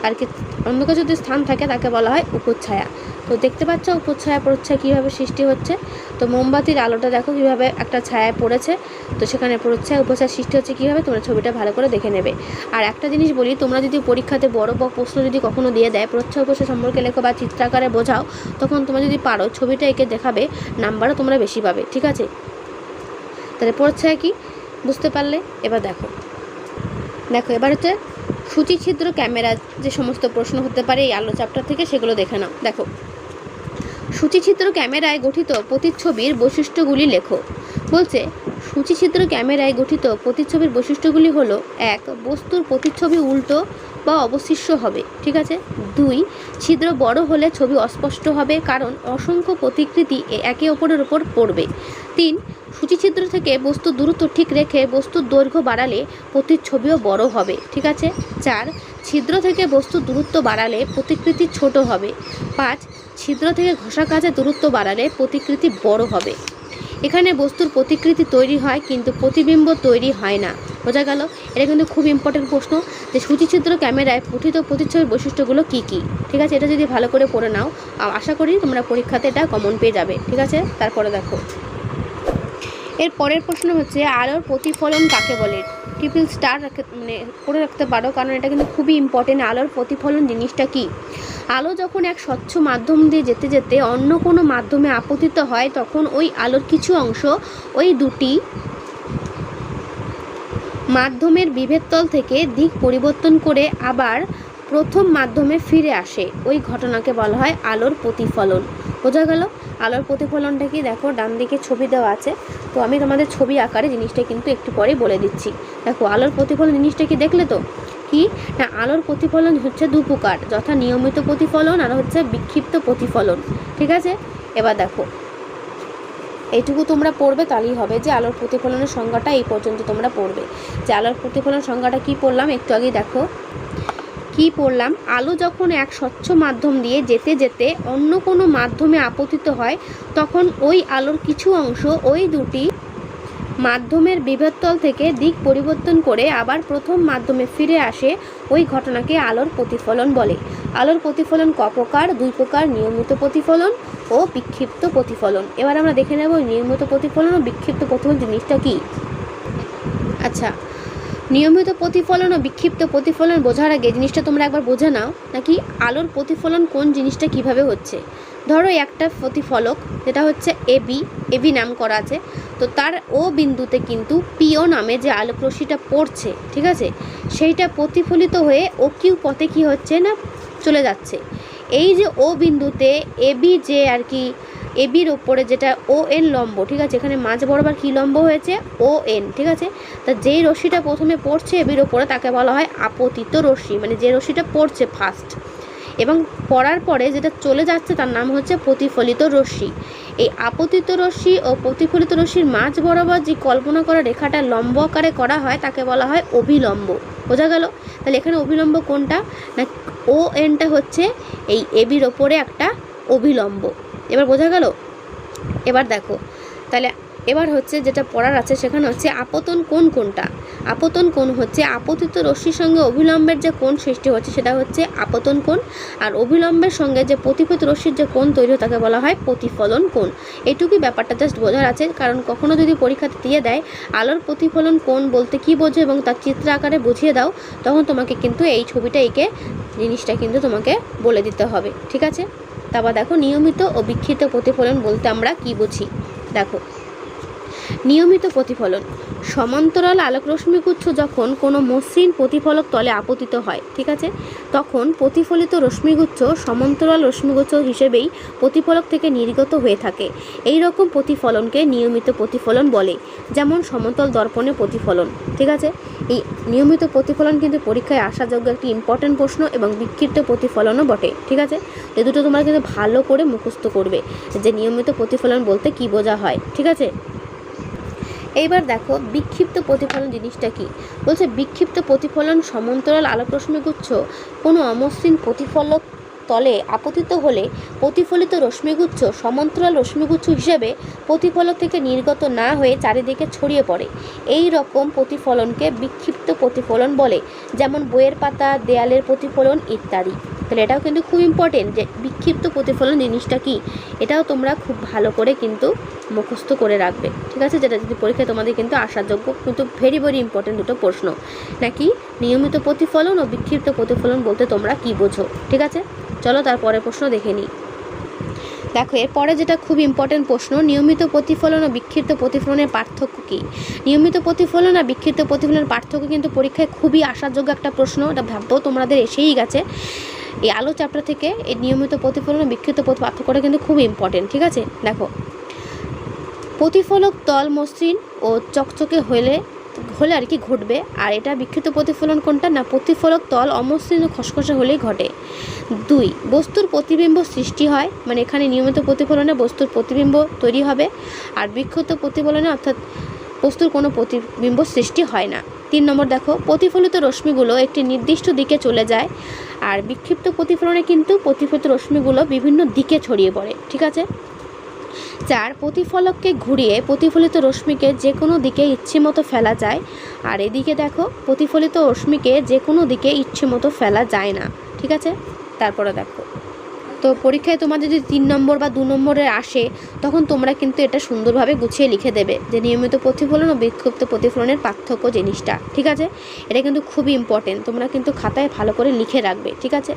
আর কি অন্ধকারযুক্ত স্থান থাকে তাকে বলা হয় উপচ্ছায়া। তো দেখতে পাচ্ছ উপচ্ছায়া প্রচ্ছায়া কীভাবে সৃষ্টি হচ্ছে। তো মোমবাতির আলোটা দেখো কীভাবে একটা ছায়ায় পড়েছে, তো সেখানে প্রচ্ছায়া উপচ্ছায়া সৃষ্টি হচ্ছে কীভাবে, তোমরা ছবিটা ভালো করে দেখে নেবে। আর একটা জিনিস বলি, তোমরা যদি পরীক্ষাতে বড় প্রশ্ন যদি কখনো দিয়ে দেয় প্রচ্ছায়া উপচ্ছায়া সম্পর্কে লেখো বা চিত্রাকারে বোঝাও, তখন তোমরা যদি পারো ছবিটা এঁকে দেখাবে, নাম্বারও তোমরা বেশি পাবে, ঠিক আছে। তাহলে প্রচ্ছায়া কি বুঝতে পারলে। এবার দেখো এবার হচ্ছে সূচিছিদ্র ক্যামেরা যে সমস্ত প্রশ্ন হতে পারে এই আলো চ্যাপ্টার থেকে সেগুলো দেখে নাও। দেখো সূচিছিদ্র ক্যামেরায় গঠিত প্রতিচ্ছবির বৈশিষ্ট্যগুলি লেখো, বলছে সূচিছিদ্র ক্যামেরায় গঠিত প্রতিচ্ছবির বৈশিষ্ট্যগুলি হলো 1 বস্তুর প্রতিচ্ছবি উল্টো বা অবশিষ্ট হবে, ঠিক আছে। 2 ছিদ্র বড় হলে ছবি অস্পষ্ট হবে কারণ অসংখ্য প্রতিকৃতি একে অপরের উপর পড়বে। 3 সূচিছিদ্র থেকে বস্তুর দূরত্ব ঠিক রেখে বস্তুর দৈর্ঘ্য বাড়ালে প্রতিচ্ছবিও বড় হবে, ঠিক আছে। 4 ছিদ্র থেকে বস্তুর দূরত্ব বাড়ালে প্রতিকৃতি ছোট হবে। 5 ছিদ্র থেকে ঘষা কাজে দূরত্ব বাড়ালে প্রতিকৃতি বড় হবে। এখানে বস্তুর প্রতিকৃতি তৈরি হয় কিন্তু প্রতিবিম্ব তৈরি হয় না, বোঝা গেল। এটা কিন্তু খুব ইম্পর্টেন্ট প্রশ্ন যে সূচিছিদ্র ক্যামেরায় গঠিত প্রতিচ্ছবির বৈশিষ্ট্যগুলো কী কী, ঠিক আছে। এটা যদি ভালো করে পড়ে নাও আশা করি তোমরা পরীক্ষাতে এটা কমন পেয়ে যাবে, ঠিক আছে। তারপরে দেখো এর পরের প্রশ্ন হচ্ছে আলোর প্রতিফলন কাকে বলে। ট্রিপল স্টার মানে করে রাখতে পারো, কারণ এটা কিন্তু খুবই ইম্পর্টেন্ট। আলোর প্রতিফলন জিনিসটা কি, আলো যখন এক স্বচ্ছ মাধ্যম দিয়ে যেতে যেতে অন্য কোনো মাধ্যমে আপতিত হয় তখন ওই আলোর কিছু অংশ ওই দুটি মাধ্যমের বিভেদতল থেকে দিক পরিবর্তন করে আবার প্রথম মাধ্যমে ফিরে আসে, ওই ঘটনাকে বলা হয় আলোর প্রতিফলন, বোঝা গেল। আলোর প্রতিফলনটা কি, দেখো ডান দিকে ছবি দেওয়া আছে, তো আমি তোমাদের ছবি আকারে জিনিসটা কিন্তু একটু পরে বলে দিচ্ছি। দেখো আলোর প্রতিফলন জিনিসটা কি দেখলে তো, কি না আলোর প্রতিফলন হচ্ছে দু প্রকার, যথা নিয়মিত প্রতিফলন আর হচ্ছে বিক্ষিপ্ত প্রতিফলন, ঠিক আছে। এবার দেখো এইটুকু তোমরা পড়বে তাহলেই হবে যে আলোর প্রতিফলনের সংজ্ঞাটা এই পর্যন্ত তোমরা পড়বে। যে আলোর প্রতিফলন সংজ্ঞাটা কি পড়লাম একটু আগেই দেখো কি পড়লাম, আলো যখন এক স্বচ্ছ মাধ্যম দিয়ে যেতে যেতে অন্য কোনো মাধ্যমে আপতিত হয় তখন ওই আলোর কিছু অংশ ওই দুটি মাধ্যমের বিভবতল থেকে দিক পরিবর্তন করে আবার প্রথম মাধ্যমে ফিরে আসে, ওই ঘটনাকে আলোর প্রতিফলন বলে। আলোর প্রতিফলন ক প্রকার? দুই প্রকার, নিয়মিত প্রতিফলন ও বিক্ষিপ্ত প্রতিফলন। এবার আমরা দেখে নেব নিয়মিত প্রতিফলন ও বিক্ষিপ্ত প্রতিফলন জিনিসটা কি। আচ্ছা, নিয়মিত প্রতিফলন ও বিক্ষিপ্ত প্রতিফলন বোঝার আগে জিনিসটা তোমরা একবার বোঝে নাও নাকি আলোর প্রতিফলন কোন জিনিসটা কিভাবে হচ্ছে। ধরো একটা প্রতিফলক যেটা হচ্ছে এবি নাম করা আছে, তো তার ও বিন্দুতে কিন্তু পিও নামে যে আলোক রশ্মিটা পড়ছে, ঠিক আছে, সেইটা প্রতিফলিত হয়ে ও কিউ পথে কী হচ্ছে না চলে যাচ্ছে। এই যে ও বিন্দুতে এবি যে আর কি এবির ওপরে যেটা ও এন লম্ব, ঠিক আছে, এখানে মাঝ বরাবর কী লম্ব হয়েছে? ও এন, ঠিক আছে। তা যেই রশ্মিটা প্রথমে পড়ছে এবির ওপরে তাকে বলা হয় আপতিত রশ্মি, মানে যে রশ্মিটা পড়ছে ফার্স্ট, এবং পড়ার পরে যেটা চলে যাচ্ছে তার নাম হচ্ছে প্রতিফলিত রশ্মি। এই আপতিত রশ্মি ও প্রতিফলিত রশ্মির মাঝ বরাবর যে কল্পনা করা রেখাটা লম্ব আকারে করা হয় তাকে বলা হয় অভিলম্ব। বোঝা গেল? তাহলে এখানে অভিলম্ব কোনটা? না ও এনটা হচ্ছে এই এবির ওপরে একটা অভিলম্ব। এবার বোঝা গেল? এবার দেখো, তাহলে এবার হচ্ছে যেটা পড়ার আছে সেখানে হচ্ছে আপতন কোণ কোনটা। আপতন কোণ হচ্ছে আপতিত রশ্মির সঙ্গে অভিলম্বের যে কোণ সৃষ্টি হচ্ছে সেটা হচ্ছে আপতন কোণ, আর অভিলম্বের সঙ্গে যে প্রতিফলিত রশ্মির যে কোণ তৈরি হয় তাকে বলা হয় প্রতিফলন কোণ। এইটুকুই ব্যাপারটা জাস্ট বোঝার আছে, কারণ কখনো যদি পরীক্ষাতে দিয়ে দেয় আলোর প্রতিফলন কোণ বলতে কী বোঝো এবং তার চিত্র আকারে বুঝিয়ে দাও, তখন তোমাকে কিন্তু এই ছবিটা এঁকে জিনিসটা কিন্তু তোমাকে বলে দিতে হবে, ঠিক আছে। তারপর দেখো নিয়মিত ও বিক্ষিপ্ত প্রতিফলন বলতে আমরা কি বুঝি। দেখো, নিয়মিত প্রতিফলন সমান্তরাল আলোক রশ্মিগুচ্ছ যখন কোনো মসৃণ প্রতিফলক তলে আপতিত হয়, ঠিক আছে, তখন প্রতিফলিত রশ্মিগুচ্ছ সমান্তরাল রশ্মিগুচ্ছ হিসেবেই প্রতিফলক থেকে নির্গত হয়ে থাকে। এই রকম প্রতিফলনকে নিয়মিত প্রতিফলন বলে, যেমন সমতল দর্পণে প্রতিফলন, ঠিক আছে। এই নিয়মিত প্রতিফলন কিন্তু পরীক্ষায় আসাযোগ্য একটি ইম্পর্টেন্ট প্রশ্ন এবং বিক্ষিপ্ত প্রতিফলনও বটে, ঠিক আছে। এই দুটো তোমরা কিন্তু ভালো করে মুখস্থ করবে যে নিয়মিত প্রতিফলন বলতে কী বোঝা হয়, ঠিক আছে। এইবার দেখো বিক্ষিপ্ত প্রতিফলন জিনিসটা কি বলছে। বিক্ষিপ্ত প্রতিফলন সমান্তরাল আলোক রশ্মিগুচ্ছ কোনো অমসৃণ প্রতিফলক তলে আপতিত হলে প্রতিফলিত রশ্মিগুচ্ছ সমান্তরাল রশ্মিগুচ্ছ হিসেবে প্রতিফলক থেকে নির্গত না হয়ে চারিদিকে ছড়িয়ে পড়ে। এই রকম প্রতিফলনকে বিক্ষিপ্ত প্রতিফলন বলে, যেমন বইয়ের পাতা, দেয়ালের প্রতিফলন ইত্যাদি। তাহলে এটাও কিন্তু খুব ইম্পর্টেন্ট যে বিক্ষিপ্ত প্রতিফলন জিনিসটা কি, এটাও তোমরা খুব ভালো করে কিন্তু মুখস্থ করে রাখবে, ঠিক আছে। যেটা যদি পরীক্ষায় তোমাদের কিন্তু আসার যোগ্য কিন্তু ভেরি ভেরি ইম্পর্টেন্ট দুটো প্রশ্ন। নাকি নিয়মিত প্রতিফলন ও বিক্ষিপ্ত প্রতিফলন বলতে তোমরা কি বোঝো, ঠিক আছে। চলো তারপরে প্রশ্ন দেখে নিই। দেখো এরপরে যেটা খুব ইম্পর্টেন্ট প্রশ্ন, নিয়মিত প্রতিফলন ও বিক্ষিপ্ত প্রতিফলনের পার্থক্য কী। নিয়মিত প্রতিফলন আর বিক্ষিপ্ত প্রতিফলনের পার্থক্য কিন্তু পরীক্ষায় খুবই আসার যোগ্য একটা প্রশ্ন, এটা ভাবতেও তোমাদের এসেই গেছে। এই আলো চ্যাপ্টার থেকে এই নিয়মিত প্রতিফলন ও বিক্ষিপ্ত পার্থক্যটা কিন্তু খুব ইম্পর্টেন্ট, ঠিক আছে। দেখো, প্রতিফলক তল মসৃণ ও চকচকে হলে আর কি ঘটবে, আর এটা বিক্ষিপ্ত প্রতিফলন কোনটা না প্রতিফলক তল অমসৃণ ও খসখসে হলেই ঘটে। 2, বস্তুর প্রতিবিম্ব সৃষ্টি হয়, মানে এখানে নিয়মিত প্রতিফলনে বস্তুর প্রতিবিম্ব তৈরি হবে, আর বিক্ষিপ্ত প্রতিফলনে অর্থাৎ বস্তুর কোনো প্রতিবিম্ব সৃষ্টি হয় না। 3 নম্বর দেখো, প্রতিফলিত রশ্মিগুলো একটি নির্দিষ্ট দিকে চলে যায়, আর বিক্ষিপ্ত প্রতিফলনে কিন্তু প্রতিফলিত রশ্মিগুলো বিভিন্ন দিকে ছড়িয়ে পড়ে, ঠিক আছে। 4, প্রতিফলককে ঘুরিয়ে প্রতিফলিত রশ্মিকে যে কোনো দিকে ইচ্ছে মতো ফেলা যায়, আর এদিকে দেখো প্রতিফলিত রশ্মিকে যে কোনো দিকে ইচ্ছে মতো ফেলা যায় না, ঠিক আছে। তারপরে দেখো, তো পরীক্ষায় তোমাদের যদি 3 নম্বর বা 2 নম্বরের আসে তখন তোমরা কিন্তু এটা সুন্দরভাবে গুছিয়ে লিখে দেবে যে নিয়মিত প্রতিফলন ও বিক্ষিপ্ত প্রতিফলনের পার্থক্য জিনিসটা, ঠিক আছে। এটা কিন্তু খুবই ইম্পর্টেন্ট, তোমরা কিন্তু খাতায় ভালো করে লিখে রাখবে, ঠিক আছে।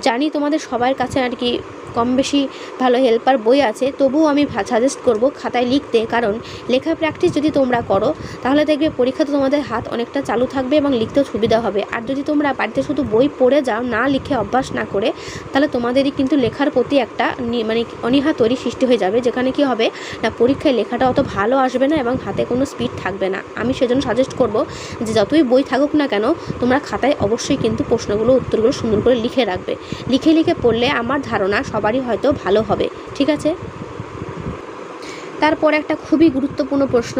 জানি তোমাদের সবার কাছে আর কি কম বেশি ভালো হেল্পার বই আছে, তবুও আমি সাজেস্ট করব খাতায় লিখতে, কারণ লেখা প্র্যাকটিস যদি তোমরা করো তাহলে দেখবে পরীক্ষাতে তোমাদের হাত অনেকটা চালু থাকবে এবং লিখতেও সুবিধা হবে। আর যদি তোমরা বাড়িতে শুধু বই পড়ে যাও, না লিখে অভ্যাস না করে, তাহলে তোমাদেরই কিন্তু লেখার প্রতি একটা মানে অনীহা তৈরি সৃষ্টি হয়ে যাবে, যেখানে কি হবে না পরীক্ষায় লেখাটা অত ভালো আসবে না এবং হাতে কোনো স্পিড থাকবে না। আমি সেজন্য সাজেস্ট করব যে যতই বই থাকুক না কেন তোমরা খাতায় অবশ্যই কিন্তু প্রশ্নগুলো উত্তরগুলো সুন্দর করে লিখে রাখবে। লিখে পড়লে আমার ধারণা সবারই হয়তো ভালো হবে, ঠিক আছে। তারপর একটা খুবই গুরুত্বপূর্ণ প্রশ্ন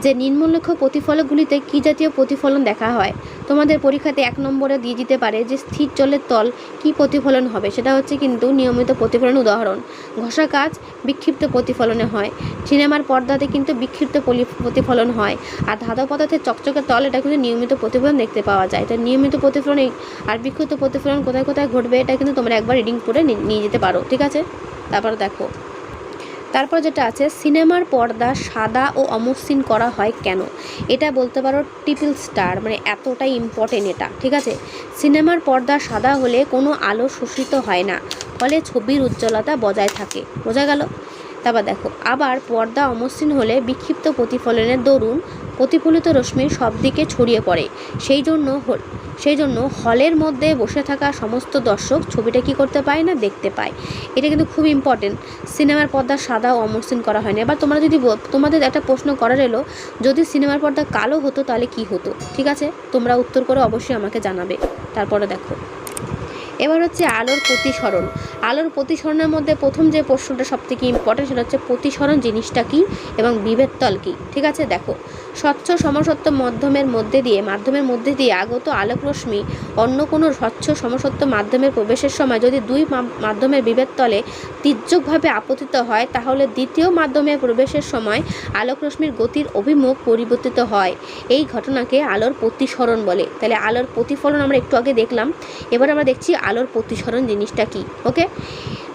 যে নিম্নলিখিত প্রতিফলকগুলিতে কী জাতীয় প্রতিফলন দেখা হয়। তোমাদের পরীক্ষাতে 1 নম্বরে দিয়ে দিতে পারে যে স্থির জলের তল কি প্রতিফলন হবে, সেটা হচ্ছে কিন্তু নিয়মিত প্রতিফলন। উদাহরণ, ঘষা কাচ বিক্ষিপ্ত প্রতিফলনে হয়, সিনেমার পর্দাতে কিন্তু বিক্ষিপ্ত প্রতিফলন হয়, আর ধাতব পদার্থের চকচকে তল এটা কিন্তু নিয়মিত প্রতিফলন দেখতে পাওয়া যায়। তো নিয়মিত প্রতিফলন আর বিক্ষিপ্ত প্রতিফলন কোথায় কোথায় ঘটবে এটা কিন্তু তোমরা একবার রিডিং করে নিয়ে যেতে পারো, ঠিক আছে। তারপর দেখো, তারপর যেটা আছে, সিনেমার পর্দা সাদা ও অমসৃণ করা হয় কেন, এটা বলতে পারো ট্রিপল স্টার, মানে এতটাই ইম্পর্টেন্ট এটা, ঠিক আছে। সিনেমার পর্দা সাদা হলে কোনো আলো শোষিত হয় না, ফলে ছবির উজ্জ্বলতা বজায় থাকে, বোঝা গেল। তারপর দেখো, আবার পর্দা অমসৃণ হলে বিক্ষিপ্ত প্রতিফলনের দরুন প্রতিফলিত রশ্মি সব দিকে ছড়িয়ে পড়ে, সেই জন্য হলের মধ্যে বসে থাকা সমস্ত দর্শক ছবিটা কি করতে পায় না, দেখতে পায়। এটা কিন্তু খুব ইম্পর্টেন্ট। সিনেমার পর্দা সাদা ও অমসৃণ করা হয় না। এবার তোমরা যদি তোমাদের একটা প্রশ্ন করার এলো, যদি সিনেমার পর্দা কালো হতো তাহলে কি হতো, ঠিক আছে, তোমরা উত্তর করে অবশ্যই আমাকে জানাবে। তারপরে দেখো, এবার হচ্ছে আলোর প্রতিসরণ। আলোর প্রতিসরণের মধ্যে প্রথম যে প্রশ্নটা সবথেকে ইম্পর্টেন্ট সেটা হচ্ছে প্রতিসরণ জিনিসটা কী এবং বিভেদ তল কী, ঠিক আছে। দেখো, স্বচ্ছ সমসত্ব মাধ্যমের মধ্যে দিয়ে আগত আলোক রশ্মি অন্য কোনো স্বচ্ছ সমসত্ব মাধ্যমের প্রবেশের সময় যদি দুই মাধ্যমের বিভেদ তলে তির্যকভাবে আপতিত হয়, তাহলে দ্বিতীয় মাধ্যমে প্রবেশের সময় আলোক রশ্মির গতির অভিমুখ পরিবর্তিত হয়। এই ঘটনাকে আলোর প্রতিসরণ বলে। তাহলে আলোর প্রতিফলন আমরা একটু আগে দেখলাম, এবার আমরা দেখছি আলোর প্রতিসরণ জিনিসটা কি। ওকে,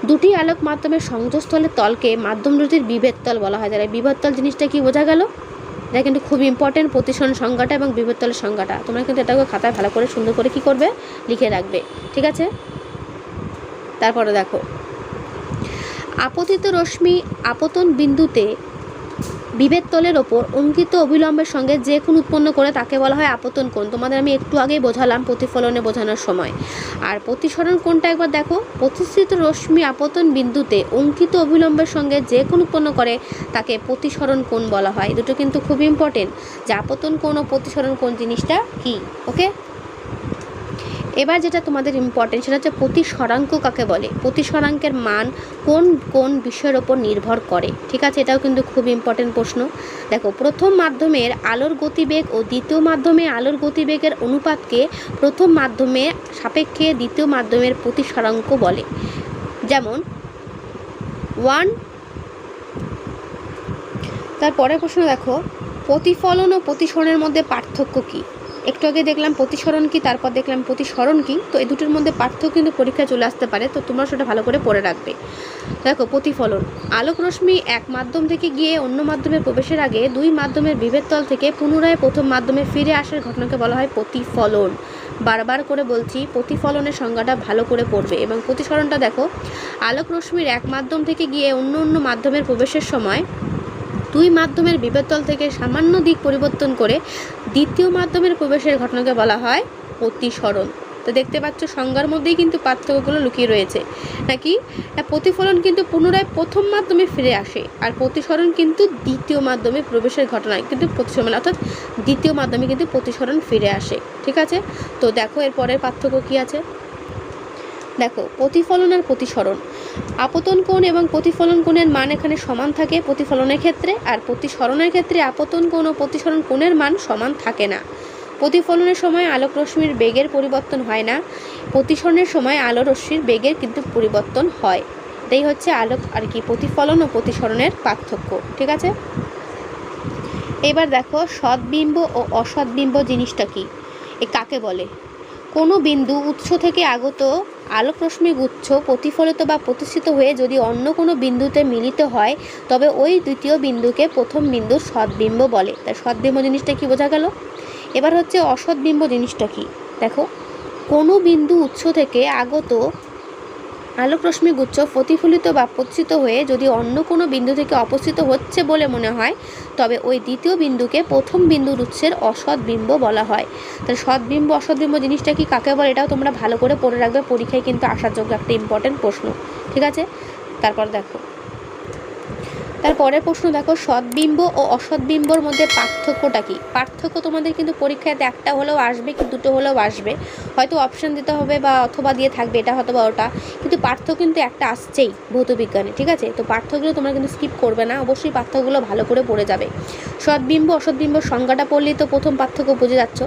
দুটি আলোক মাধ্যমের সংযোগস্থলের তলকে মাধ্যম দুটির বিভেদ তল বলা হয়। তাহলে বিভেদ তল জিনিসটা কি, বোঝা গেল। এটা কিন্তু খুব ইম্পর্টেন্ট, প্রতিসরণ সংজ্ঞাটা এবং বিভেদ তলের সংজ্ঞাটা তোমরা কিন্তু এটাকে খাতায় ভালো করে সুন্দর করে কি করবে, লিখে রাখবে, ঠিক আছে। তারপরে দেখো, আপতিত রশ্মি আপতন বিন্দুতে বিভেদ তলের ওপর অঙ্কিত অবিলম্বের সঙ্গে যে কোণ উৎপন্ন করে তাকে বলা হয় আপতন কোণ। তোমাদের আমি একটু আগেই বোঝালাম প্রতিফলনে বোঝানোর সময়। আর প্রতিসরণ কোণটা একবার দেখো, প্রতিষ্ঠিত রশ্মি আপতন বিন্দুতে অঙ্কিত অবিলম্বের সঙ্গে যে কোণ উৎপন্ন করে তাকে প্রতিসরণ কোণ বলা হয়। দুটো কিন্তু খুব ইম্পর্টেন্ট, যে আপতন কোণ ও প্রতিসরণ কোণ জিনিসটা কি। ওকে, এবার যেটা তোমাদের ইম্পর্টেন্ট সেটা হচ্ছে প্রতিসরাঙ্ক কাকে বলে। প্রতিসরাঙ্কের মান কোন কোন বিষয়ের ওপর নির্ভর করে, ঠিক আছে। এটাও কিন্তু খুব ইম্পর্টেন্ট প্রশ্ন। দেখো, প্রথম মাধ্যমের আলোর গতিবেগ ও দ্বিতীয় মাধ্যমে আলোর গতিবেগের অনুপাতকে প্রথম মাধ্যমের সাপেক্ষে দ্বিতীয় মাধ্যমের প্রতিসরাঙ্ক বলে। যেমন 1। তারপরের প্রশ্ন দেখো, প্রতিফলন ও প্রতিসরণের মধ্যে পার্থক্য কী। একটু আগে দেখলাম প্রতিসরণ কি, তারপর দেখলাম প্রতিসরণ কি। তো এই দুটোর মধ্যে পার্থক্য কিন্তু পরীক্ষায় চলে আসতে পারে, তো তোমরা সেটা ভালো করে পড়ে রাখবে। দেখো, প্রতিফলন, আলোক রশ্মি এক মাধ্যম থেকে গিয়ে অন্য মাধ্যমে প্রবেশের আগে দুই মাধ্যমের বিভেদ তল থেকে পুনরায় প্রথম মাধ্যমে ফিরে আসার ঘটনাকে বলা হয় প্রতিফলন। বারবার করে বলছি, প্রতিফলনের সংজ্ঞাটা ভালো করে পড়বে। এবং প্রতিসরণটা দেখো, আলোক রশ্মির এক মাধ্যম থেকে গিয়ে অন্য মাধ্যমের প্রবেশের সময় দুই মাধ্যমের বিভেদ তল থেকে সামান্য দিক পরিবর্তন করে দ্বিতীয় মাধ্যমের প্রবেশের ঘটনাকে বলা হয় প্রতিসরণ। তো দেখতে পাচ্ছ সংজ্ঞার মধ্যেই কিন্তু পার্থক্যগুলো লুকিয়ে রয়েছে নাকি। প্রতিফলন কিন্তু পুনরায় প্রথম মাধ্যমে ফিরে আসে, আর প্রতিসরণ কিন্তু দ্বিতীয় মাধ্যমে প্রবেশের ঘটনায় কিন্তু প্রতিসরণ, অর্থাৎ দ্বিতীয় মাধ্যমে কিন্তু প্রতিসরণ ফিরে আসে, ঠিক আছে। তো দেখো এর পরের পার্থক্য কী আছে। দেখো, প্রতিফলন আর প্রতিসরণ, আপতন কোণ এবং প্রতিফলন কোণের মান এখানে সমান থাকে প্রতিফলনের ক্ষেত্রে, আর প্রতিসরণের ক্ষেত্রে আপতন কোণ ও প্রতিসরণ কোণের মান সমান থাকে না। প্রতিফলনের সময় আলোক রশ্মির বেগের পরিবর্তন হয় না, প্রতিসরণের সময় আলো রশ্মির বেগের কিন্তু পরিবর্তন হয়। এটাই হচ্ছে আলোক আর কি প্রতিফলন ও প্রতিসরণের পার্থক্য, ঠিক আছে। এবার দেখো, সদ্বিম্ব ও অসদ্বিম্ব জিনিসটা কি, এ কাকে বলে। কোনো বিন্দু উৎস থেকে আগত আলোক রশ্মি গুচ্ছ প্রতিফলিত বা প্রতিষ্ঠিত হয়ে যদি অন্য কোনো বিন্দুতে মিলিত হয়, তবে ওই দ্বিতীয় বিন্দুকে প্রথম বিন্দুর সদ্বিম্ব বলে। তাই সদ্বিম্ব জিনিসটা কি, বোঝা গেল। এবার হচ্ছে অসদ্বিম্ব জিনিসটা কি। দেখো, কোনো বিন্দু উৎস থেকে আগত আলোক রশ্মি গুচ্ছ প্রতিফলিত বা প্রতিষ্ঠিত হয়ে যদি অন্য কোনো বিন্দু থেকে অপসৃত হচ্ছে বলে মনে হয়, তবে ওই দ্বিতীয় বিন্দুকে প্রথম বিন্দুর উৎসের অসদ্বিম্ব বলা হয়। তাহলে সদ্বিম্ব অসদ্বিম্ব জিনিসটা কি, কাকে বলে, এটাও তোমরা ভালো করে পড়ে রাখবে, পরীক্ষায় কিন্তু আসার যোগ্য একটা ইম্পর্টেন্ট প্রশ্ন, ঠিক আছে। তারপর দেখো, তারপরের প্রশ্ন দেখো, সদ্বিম্ব ও অসদ্বিম্বর মধ্যে পার্থক্যটা কি? পার্থক্য তোমাদের কিন্তু পরীক্ষাতে একটা হলেও আসবে কি দুটো হলেও আসবে, হয়তো অপশান দিতে হবে বা অথবা দিয়ে থাকবে এটা হয়তো বা ওটা, কিন্তু পার্থক্য কিন্তু একটা আসছেই ভৌত বিজ্ঞানে, ঠিক আছে? তো পার্থক্যগুলো তোমরা কিন্তু স্কিপ করবে না, অবশ্যই পার্থক্যগুলো ভালো করে পড়ে যাবে। সদ্বিম্ব অসদ্বিম্বর সংজ্ঞাটা পড়লেই তো প্রথম পার্থক্য বুঝে যাচ্ছ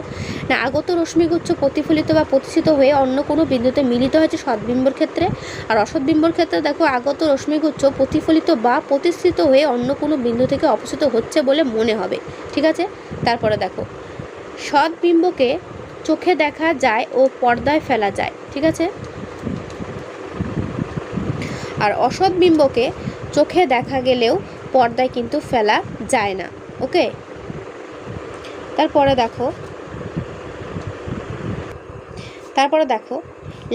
না। আগত রশ্মিগুচ্ছ প্রতিফলিত বা প্রতিষ্ঠিত হয়ে অন্য কোনো বিন্দুতে মিলিত হয়েছে সদ্বিম্বর ক্ষেত্রে, আর অসদ্বিম্বর ক্ষেত্রে দেখো আগত রশ্মিগুচ্ছ প্রতিফলিত বা প্রতিষ্ঠিত হয়ে অন্য কোনো বিন্দু থেকে অপসৃত হচ্ছে বলে মনে হবে, ঠিক আছে? তারপরে দেখো, সদ্বিম্বকে চোখে দেখা যায় ও পর্দায় ফেলা যায়, ঠিক আছে? আর অসদ্বিম্বকে চোখে দেখা গেলেও পর্দায় কিন্তু ফেলা যায় না, ওকে? তারপরে দেখো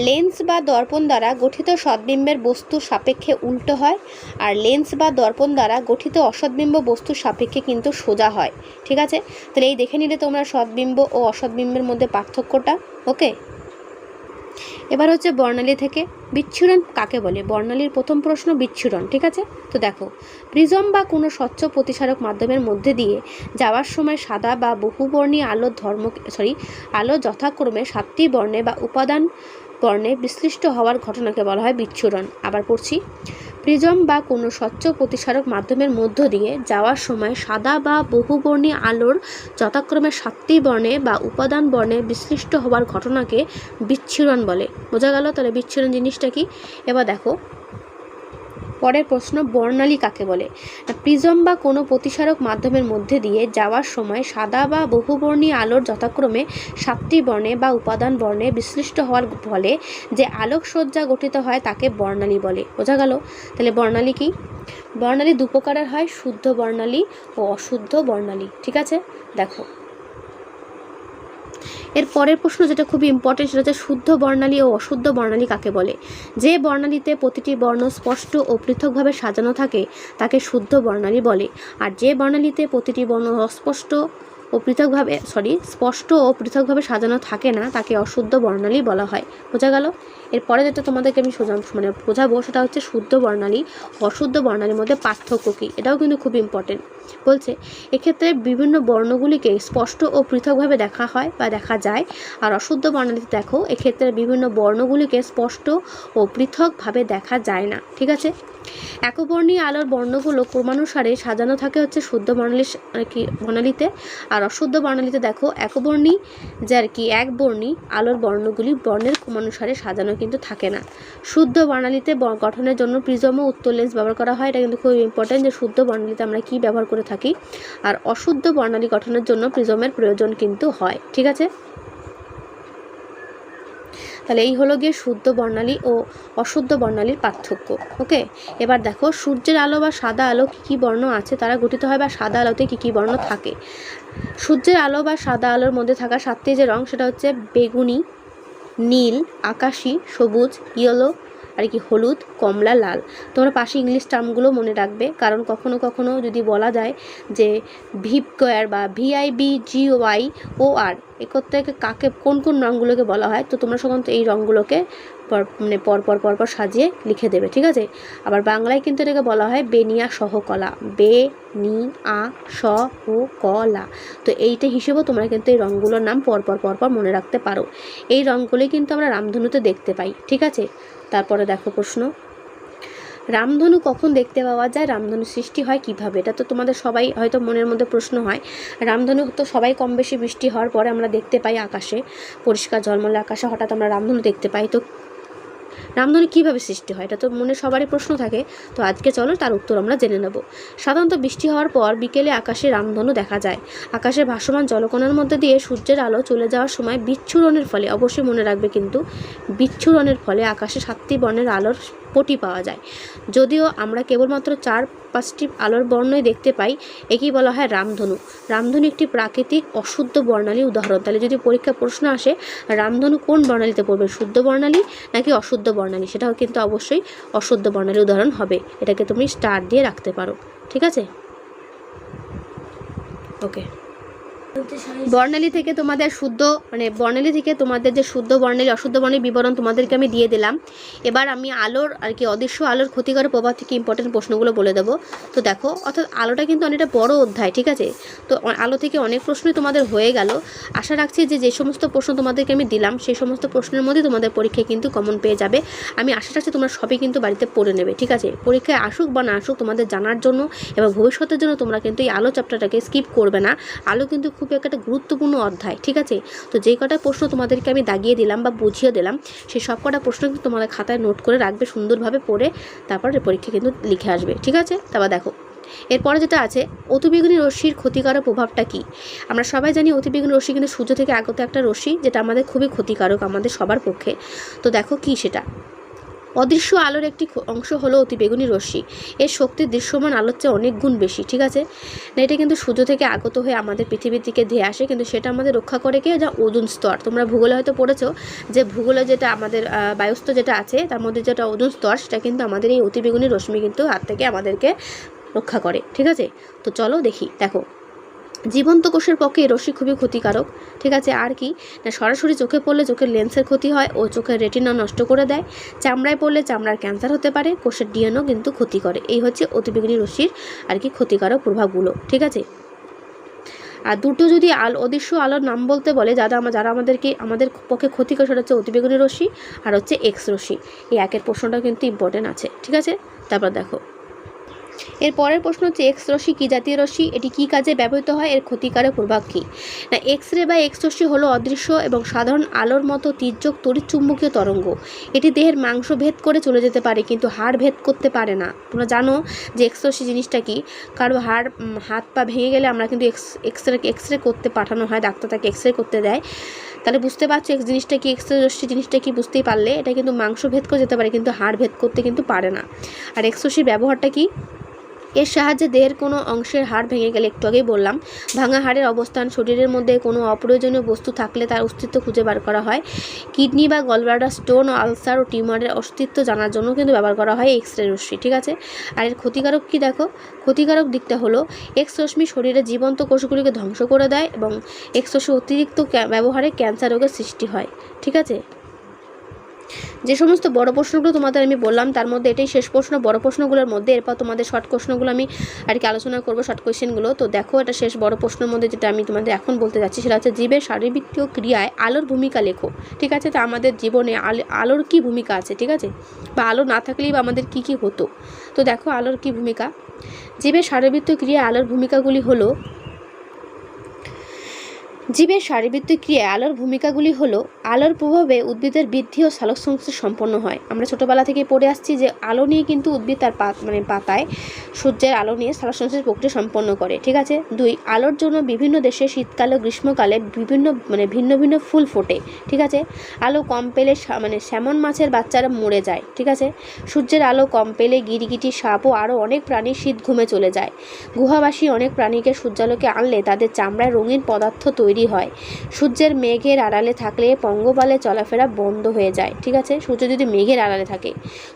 লেন্স বা দর্পণ দ্বারা গঠিত সদ্বিম্বের বস্তুর সাপেক্ষে উল্টো হয়, আর লেন্স বা দর্পণ দ্বারা গঠিত অসদ্বিম্ব বস্তুর সাপেক্ষে কিন্তু সোজা হয়, ঠিক আছে? তাহলে এই দেখে নিলে তোমরা সদ্বিম্ব ও অসদ্বিম্বের মধ্যে পার্থক্যটা, ওকে? এবার হচ্ছে বর্ণালী থেকে বিচ্ছুরণ কাকে বলে? বর্ণালীর প্রথম প্রশ্ন বিচ্ছুরণ, ঠিক আছে? তো দেখো, প্রিজম বা কোনো স্বচ্ছ প্রতিসারক মাধ্যমের মধ্যে দিয়ে যাওয়ার সময় সাদা বা বহুবর্ণী আলো যথাক্রমে 7টি বর্ণে বা উপাদান বর্ণে বিশ্লিষ্ট হওয়ার ঘটনাকে বলা হয় বিচ্ছুরণ। আবার পড়ছি, প্রিজম বা কোনো স্বচ্ছ প্রতিসারক মাধ্যমের মধ্য দিয়ে যাওয়ার সময় সাদা বা বহুবর্ণী আলোর যথাক্রমে 7টি বর্ণে বা উপাদান বর্ণে বিশ্লিষ্ট হওয়ার ঘটনাকে বিচ্ছুরণ বলে। বোঝা গেল? তাহলে বিচ্ছুরণ জিনিসটা কি? এবার দেখো পরের প্রশ্ন, বর্ণালী কাকে বলে? প্রিজম বা কোনো প্রতিসারক মাধ্যমের মধ্যে দিয়ে যাওয়ার সময় সাদা বা বহুবর্ণী আলোর যথাক্রমে 7টি বর্ণে বা উপাদান বর্ণে বিশ্লিষ্ট হওয়ার ফলে যে আলোকসজ্জা গঠিত হয় তাকে বর্ণালী বলে। বোঝা গেল? তাহলে বর্ণালী কি? বর্ণালী দু প্রকারের হয়, শুদ্ধ বর্ণালী ও অশুদ্ধ বর্ণালী, ঠিক আছে? দেখো এর পরের প্রশ্ন যেটা খুবই ইম্পর্টেন্ট, সেটা হচ্ছে শুদ্ধ বর্ণালী ও অশুদ্ধ বর্ণালী কাকে বলে? যে বর্ণালীতে প্রতিটি বর্ণ স্পষ্ট ও পৃথকভাবে সাজানো থাকে তাকে শুদ্ধ বর্ণালী বলে, আর যে বর্ণালীতে প্রতিটি বর্ণ স্পষ্ট ও পৃথকভাবে সাজানো থাকে না তাকে অশুদ্ধ বর্ণালী বলা হয়। বোঝা গেল? এরপরে যেটা তোমাদেরকে আমি বোঝাবো সেটা হচ্ছে শুদ্ধ বর্ণালী অশুদ্ধ বর্ণালীর মধ্যে পার্থক্য কী, এটাও কিন্তু খুব ইম্পর্টেন্ট। বলছে এক্ষেত্রে বিভিন্ন বর্ণগুলিকে স্পষ্ট ও পৃথকভাবে দেখা হয় বা দেখা যায়, আর অশুদ্ধ বর্ণালীতে দেখো এক্ষেত্রে বিভিন্ন বর্ণগুলিকে স্পষ্ট ও পৃথকভাবে দেখা যায় না, ঠিক আছে? একবর্ণী আলোর বর্ণগুলো ক্রমানুসারে সাজানো থাকে হচ্ছে শুদ্ধ বর্ণালীতে, আর অশুদ্ধ বর্ণালীতে দেখো একবর্ণী একবর্ণী আলোর বর্ণগুলি বর্ণের ক্রমানুসারে সাজানো কিন্তু থাকে না। শুদ্ধ বর্ণালীতে গঠনের জন্য প্রিজম ও উত্তর লেন্স ব্যবহার করা হয়, এটা কিন্তু খুব ইম্পর্টেন্ট যে শুদ্ধ বর্ণালীতে আমরা কি ব্যবহার করে থাকি, আর অশুদ্ধ বর্ণালী গঠনের জন্য প্রিজমের প্রয়োজন কিন্তু হয়, ঠিক আছে? তাহলে এই হলো গিয়ে শুদ্ধ বর্ণালী ও অশুদ্ধ বর্ণালীর পার্থক্য, ওকে? এবার দেখো সূর্যের আলো বা সাদা আলো কী কী বর্ণ আছে তারা গঠিত হয়, বা সাদা আলোতে কী কী বর্ণ থাকে? সূর্যের আলো বা সাদা আলোর মধ্যে থাকা 7টি যে রং সেটা হচ্ছে বেগুনি, নীল, আকাশি, সবুজ, ইয়েলো, হলুদ, কমলা, লাল। তোমরা পাশে ইংলিশ টার্মগুলো মনে রাখবে, কারণ কখনো কখনো যদি বলা যায় যে ভিপকয়ার বা VIBGYOR থেকে কাকে কোন রঙগুলোকে বলা হয়, তো তোমরা সাধারণত এই রঙগুলোকে পরপর সাজিয়ে লিখে দেবে, ঠিক আছে? আবার বাংলায় কিন্তু এটাকে বলা হয় বেনিয়া সহকলা, বেনিয়া সহকলা। তো এইটা হিসেবেও তোমরা কিন্তু এই রঙগুলোর নাম পরপর মনে রাখতে পারো। এই রঙগুলোই কিন্তু আমরা রামধনুতে দেখতে পাই, ঠিক আছে? তারপরে দেখো প্রশ্ন, রামধনু কখন দেখতে পাওয়া যায়? রামধনু সৃষ্টি হয় কিভাবে? এটা তো তোমাদের সবাই হয়তো মনের মধ্যে প্রশ্ন হয়। রামধনু তো সবাই কম বেশি বৃষ্টি হওয়ার পরে আমরা দেখতে পাই আকাশে, পরিষ্কার ঝলমলে আকাশে হঠাৎ আমরা রামধনু দেখতে পাই। তো রামধনু কীভাবে সৃষ্টি হয়, এটা তো মনে সবারই প্রশ্ন থাকে। তো আজকে চলো তার উত্তর আমরা জেনে নেব। সাধারণত বৃষ্টি হওয়ার পর বিকেলে আকাশে রামধনু দেখা যায়। আকাশে ভাসমান জলকণার মধ্যে দিয়ে সূর্যের আলো চলে যাওয়ার সময় বিচ্ছুরণের ফলে, অবশ্যই মনে রাখবে কিন্তু, বিচ্ছুরণের ফলে আকাশে 7টি বর্ণের আলোর পটি পাওয়া যায়। যদিও আমরা কেবলমাত্র 4-5টি আলোর বর্ণই দেখতে পাই, একেই বলা হয় রামধনু। রামধনু একটি প্রাকৃতিক অশুদ্ধ বর্ণালী উদাহরণ। তাহলে যদি পরীক্ষা প্রশ্ন আসে রামধনু কোন বর্ণালীতে পড়বে, শুদ্ধ বর্ণালী নাকি অশুদ্ধ বর্ণালী, সেটাও কিন্তু অবশ্যই অশুদ্ধ বর্ণালী উদাহরণ হবে। এটাকে তুমি স্টার দিয়ে রাখতে পারো, ঠিক আছে? ওকে। বর্ণালী থেকে তোমাদের শুদ্ধ বর্ণালী থেকে তোমাদের যে শুদ্ধ বর্ণালী অশুদ্ধ বর্ণালী বিবরণ তোমাদেরকে আমি দিয়ে দিলাম। এবার আমি আলোর অদৃশ্য আলোর ক্ষতিকর প্রভাব থেকে ইম্পর্টেন্ট প্রশ্নগুলো বলে দেবো। তো দেখো, অর্থাৎ আলোটা কিন্তু অনেকটা বড় অধ্যায়, ঠিক আছে। তো আলো থেকে অনেক প্রশ্নই তোমাদের হয়ে গেল। আশা রাখছি যে সমস্ত প্রশ্ন তোমাদেরকে আমি দিলাম সেই সমস্ত প্রশ্নের মধ্যে তোমাদের পরীক্ষায় কিন্তু কমন পেয়ে যাবে। আমি আশা রাখছি তোমরা সবই কিন্তু বাড়িতে পড়ে নেবে, ঠিক আছে। পরীক্ষায় আসুক বা না আসুক তোমাদের জানার জন্য এবং ভবিষ্যতের জন্য তোমরা কিন্তু এই আলো চ্যাপ্টারটাকে স্কিপ করবে না। আলো কিন্তু খুব একটা গুরুত্বপূর্ণ অধ্যায়, ঠিক আছে। তো যেই কটা প্রশ্ন তোমাদেরকে আমি দাগিয়ে দিলাম বা বুঝিয়ে দিলাম সেই সব কটা প্রশ্ন কিন্তু তোমাদের খাতায় নোট করে রাখবে, সুন্দরভাবে পড়ে তারপর পরীক্ষা কিন্তু লিখে আসবে, ঠিক আছে। তারপর দেখো এরপরে যেটা আছে, অতিবেগুনি রশ্মির ক্ষতিকারক প্রভাবটা কি। আমরা সবাই জানি অতিবেগুনি রশ্মি কিন্তু সূর্য থেকে আগত একটা রশ্মি, যেটা আমাদের খুবই ক্ষতিকারক আমাদের সবার পক্ষে। তো দেখো কি সেটা, অদৃশ্য আলোর একটি অংশ হলো অতিবেগুনি রশ্মি। এর শক্তি দৃশ্যমান আলোর চেয়ে অনেক গুণ বেশি, ঠিক আছে না। এটা কিন্তু সূর্য থেকে আগত হয়ে আমাদের পৃথিবীর দিকে ধেয়ে আসে, কিন্তু সেটা আমাদের রক্ষা করে কে, যা ওজোন স্তর। তোমরা ভূগোলে হয়তো পড়েছো যে ভূগোলে যেটা আমাদের বায়ুস্তর যেটা আছে তার মধ্যে যেটা ওজোন স্তর, সেটা কিন্তু আমাদের এই অতিবেগুনি রশ্মি কিন্তু হাত থেকে আমাদেরকে রক্ষা করে, ঠিক আছে। তো চলো দেখি, দেখো জীবন্ত কোষের পক্ষে এই রশ্মি খুবই ক্ষতিকারক, ঠিক আছে। আর কি না, সরাসরি চোখে পড়লে চোখের লেন্সের ক্ষতি হয় ও চোখের রেটিনা নষ্ট করে দেয়। চামড়ায় পড়লে চামড়ার ক্যান্সার হতে পারে, কোষের ডিএনও কিন্তু ক্ষতি করে। এই হচ্ছে অতিবেগুনি রশ্মির আর কি ক্ষতিকারক প্রভাবগুলো, ঠিক আছে। আর দুটো যদি অদৃশ্য আলোর নাম বলতে বলে যারা আমাদের পক্ষে ক্ষতিকর, সেটা হচ্ছে অতিবেগুনি রশ্মি আর হচ্ছে এক্স রশ্মি। এই একের প্রশ্নটা কিন্তু ইম্পর্টেন্ট আছে, ঠিক আছে। তারপর দেখো এর পরের প্রশ্ন হচ্ছে এক্স রশ্মি কী জাতীয় রশ্মি, এটি কী কাজে ব্যবহৃত হয়, এর ক্ষতিকারক প্রভাব কী না। এক্স রে বা এক্স রশ্মি হলো অদৃশ্য এবং সাধারণ আলোর মতো তির্যক তড়িৎচুম্বকীয় তরঙ্গ। এটি দেহের মাংস ভেদ করে চলে যেতে পারে কিন্তু হাড় ভেদ করতে পারে না। তোমরা জানো যে এক্স রশ্মি জিনিসটা কি, কারো হাত পা ভেঙে গেলে আমরা কিন্তু এক্স রে করতে পাঠানো হয়, ডাক্তার তাকে এক্স রে করতে দেয়। তাহলে বুঝতে পারছো এক্স জিনিসটা কি, এক্স রে রশ্মি জিনিসটা কি বুঝতেই পারলে। এটা কিন্তু মাংস ভেদ করে যেতে পারে কিন্তু হাড় ভেদ করতে কিন্তু পারে না। আর এক্স রশ্মির ব্যবহারটা কি, এর সাহায্যে দেহের কোনো অংশের হাড় ভেঙে গেলে, একটু আগেই বললাম, ভাঙা হাড়ের অবস্থান, শরীরের মধ্যে কোনো অপ্রয়োজনীয় বস্তু থাকলে তার অস্তিত্ব খুঁজে বার করা হয়। কিডনি বা গলব্লাডার স্টোন, আলসার ও টিউমারের অস্তিত্ব জানার জন্য কিন্তু ব্যবহার করা হয় এক্স রে রশ্মি, ঠিক আছে। আর এর ক্ষতিকারক কি, দেখো ক্ষতিকারক দিকটা হলো এক্স রশ্মি শরীরে জীবন্ত কোষগুলিকে ধ্বংস করে দেয় এবং এক্স রশ্মি অতিরিক্ত ব্যবহারে ক্যান্সার রোগের সৃষ্টি হয়, ঠিক আছে। যে সমস্ত বড় প্রশ্নগুলো তোমাদের আমি বললাম তার মধ্যে এটাই শেষ প্রশ্ন বড় প্রশ্নগুলোর মধ্যে। এরপর তোমাদের শর্ট প্রশ্নগুলো আমি আর কি আলোচনা করবো, শর্ট কোয়েশ্চেনগুলো। তো দেখো এটা শেষ বড় প্রশ্নের মধ্যে যেটা আমি তোমাদের এখন বলতে যাচ্ছি সেটা হচ্ছে জীবের শারীরবৃত্তীয় ক্রিয়ায় আলোর ভূমিকা লেখো, ঠিক আছে। তো আমাদের জীবনে আলোর কি ভূমিকা আছে, ঠিক আছে, বা আলো না থাকলেই বা আমাদের কি কি হতো। তো দেখো আলোর কি ভূমিকা, জীবের শারীরবৃত্তীয় ক্রিয়ায় আলোর ভূমিকাগুলি হলো, জীবের শারীরবৃত্তীয় ক্রিয়ায় আলোর ভূমিকাগুলি হলো আলোর প্রভাবে উদ্ভিদের বৃদ্ধি ও সালোকসংশ্লেষ সম্পন্ন হয়। আমরা ছোটোবেলা থেকে পড়ে আসছি যে আলো নিয়ে কিন্তু উদ্ভিদ তার পাতায় সূর্যের আলো নিয়ে সালোকসংশ্লেষ প্রক্রিয়া সম্পন্ন করে, ঠিক আছে। 2, আলোর জন্য বিভিন্ন দেশে শীতকালে ও গ্রীষ্মকালে ভিন্ন ভিন্ন ফুল ফোটে, ঠিক আছে। আলো কম পেলে স্যামন মাছের বাচ্চারা মরে যায়, ঠিক আছে। সূর্যের আলো কম পেলে গিরগিটি, সাপ ও আরও অনেক প্রাণী শীত ঘুমে চলে যায়। গুহাবাসী অনেক প্রাণীকে সূর্যালোকে আনলে তাদের চামড়ায় রঙিন পদার্থ তৈরি হয়। সূর্যের মেঘের আড়ালে থাকলে পঙ্গপালে চলাফেরা বন্ধ হয়ে যায়, ঠিক আছে। সূর্য যদি মেঘের আড়ালে থাকে,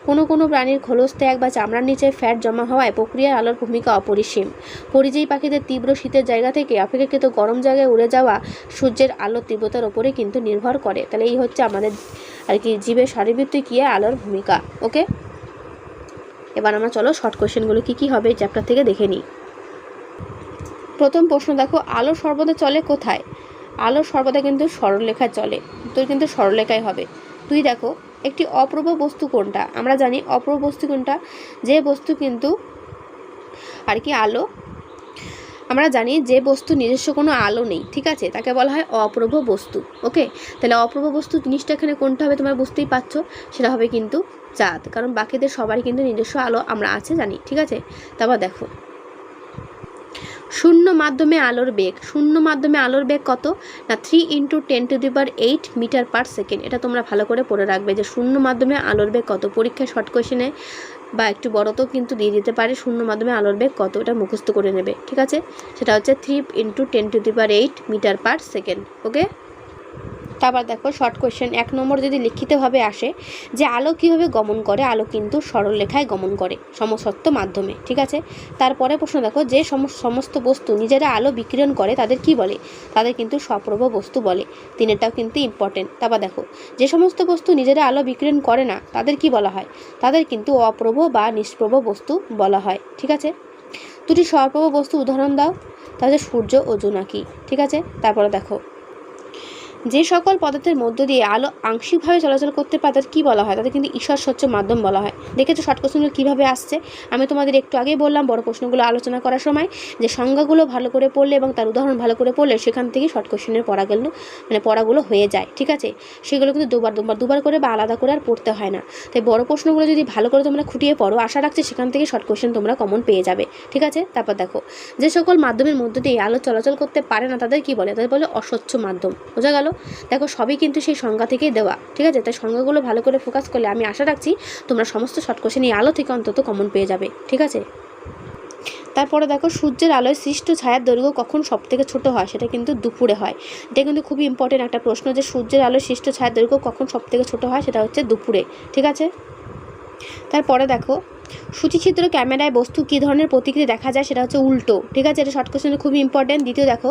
কোনো প্রাণীর খোলস ত্যাগ বা চামড়ার নিচে ফ্যাট জমা হওয়ায় প্রক্রিয়ার আলোর ভূমিকা অপরিসীম। পরিযায়ী পাখিদের তীব্র শীতের জায়গা থেকে অপেক্ষাকৃত গরম জায়গায় উড়ে যাওয়া সূর্যের আলোর তীব্রতার ওপরে কিন্তু নির্ভর করে। তাহলে এই হচ্ছে আমাদের আর কি জীবের শারীরবৃত্তীয় ক্রিয়ায় আলোর ভূমিকা, ওকে। এবার আমরা চলো শর্ট কোয়েশ্চেনগুলো কী হবে চ্যাপ্টার থেকে দেখে নিই। প্রথম প্রশ্ন দেখো, আলো সর্বদা চলে কোথায়। আলো সর্বদা কিন্তু সরলরেখায় চলে, তো কিন্তু সরলরেখায় হবে। 2, দেখো একটি অপ্রভ বস্তু কোনটা। আমরা জানি অপ্রভ বস্তু কোনটা, যে বস্তু কিন্তু আর কি আলো, আমরা জানি যে বস্তু নিজস্ব কোনো আলো নেই, ঠিক আছে, তাকে বলা হয় অপ্রভ বস্তু, ওকে। তাহলে অপ্রভ বস্তু জিনিসটা এখানে কোনটা হবে তোমরা বুঝতেই পারছো, সেটা হবে কিন্তু চাঁদ, কারণ বাকিদের সবারই কিন্তু নিজস্ব আলো আমরা আছে জানি, ঠিক আছে। তারপর দেখো শূন্য মাধ্যমে আলোর বেগ, শূন্য মাধ্যমে আলোর বেগ কত না 3 × 10⁸ মিটার পার সেকেন্ড। এটা তোমরা ভালো করে পড়ে রাখবে যে শূন্য মাধ্যমে আলোর বেগ কত। পরীক্ষায় শর্ট কোয়েশ্চেনে বা একটু বড়তেও কিন্তু দিয়ে দিতে পারে শূন্য মাধ্যমে আলোর বেগ কত, এটা মুখস্থ করে নেবে, ঠিক আছে। সেটা হচ্ছে 3 × 10⁸ মিটার পার সেকেন্ড, ওকে। তারপর দেখো শর্ট কোয়েশ্চেন 1 নম্বর যদি লিখিতভাবে আসে যে আলো কীভাবে গমন করে, আলো কিন্তু সরলরেখায় গমন করে সমসত্ব মাধ্যমে, ঠিক আছে। তারপরে প্রশ্ন দেখো যে সমস্ত বস্তু নিজেরা আলো বিকিরণ করে তাদের কি বলে, তাদের কিন্তু সপ্রভ বস্তু বলে। তিনেরটাও কিন্তু ইম্পর্টেন্ট। তারপর দেখো যে সমস্ত বস্তু নিজেরা আলো বিকিরণ করে না তাদের কি বলা হয়, তাদের কিন্তু অপ্রভ বা নিষ্প্রভ বস্তু বলা হয়, ঠিক আছে। দুটি স্বপ্রভ বস্তু উদাহরণ দাও, তাহলে সূর্য ও জোনাকি, ঠিক আছে। তারপরে দেখো যে সকল পদার্থের মধ্য দিয়ে আলো আংশিকভাবে চলাচল করতে পারে তাদের কী বলা হয়, তাদের কিন্তু ঈশ্বরস্বচ্ছ মাধ্যম বলা হয়। দেখেছো শর্ট কোশ্চেনগুলো কীভাবে আসছে, আমি তোমাদের একটু আগেই বললাম বড় প্রশ্নগুলো আলোচনা করার সময় যে সংজ্ঞাগুলো ভালো করে পড়লে এবং তার উদাহরণ ভালো করে পড়লে সেখান থেকে শর্ট কোশ্চেনের পড়াগুলো হয়ে যায়, ঠিক আছে। সেগুলো কিন্তু দুবার করে বা আলাদা করে আর পড়তে হয় না। তাই বড় প্রশ্নগুলো যদি ভালো করে তোমরা খুঁটিয়ে পড়ো, আশা রাখছি সেখান থেকে শর্ট কোশ্চেন তোমরা কমন পেয়ে যাবে, ঠিক আছে। তারপর দেখো যে সকল মাধ্যমের মধ্য দিয়ে আলো চলাচল করতে পারে না তাদের কী বলে, তাদের বলে অস্বচ্ছ মাধ্যম। বোঝা গেল? দেখো সবই কিন্তু সেই সংজ্ঞা থেকেই দেওয়া, ঠিক আছে। তাই সংজ্ঞাগুলো ভালো করে ফোকাস করলে আমি আশা রাখছি তোমরা সমস্ত শর্ট কোশ্চেন এই আলো থেকে অন্তত কমন পেয়ে যাবে, ঠিক আছে। তারপরে দেখো সূর্যের আলোয় সৃষ্ট ছায়ার দৈর্ঘ্য কখন সবথেকে ছোট হয়, সেটা কিন্তু দুপুরে হয়। এটা কিন্তু খুবই ইম্পর্টেন্ট একটা প্রশ্ন যে সূর্যের আলোয় সৃষ্ট ছায়ার দৈর্ঘ্য কখন সবথেকে ছোট হয়, সেটা হচ্ছে দুপুরে, ঠিক আছে। তারপরে দেখো সূচিচিত্র ক্যামেরায় বস্তু কী ধরনের প্রতিক্রিয়া দেখা যায়, সেটা হচ্ছে উল্টো, ঠিক আছে। এটা শর্ট কোশ্চেন খুবই ইম্পর্টেন্ট। দ্বিতীয় দেখো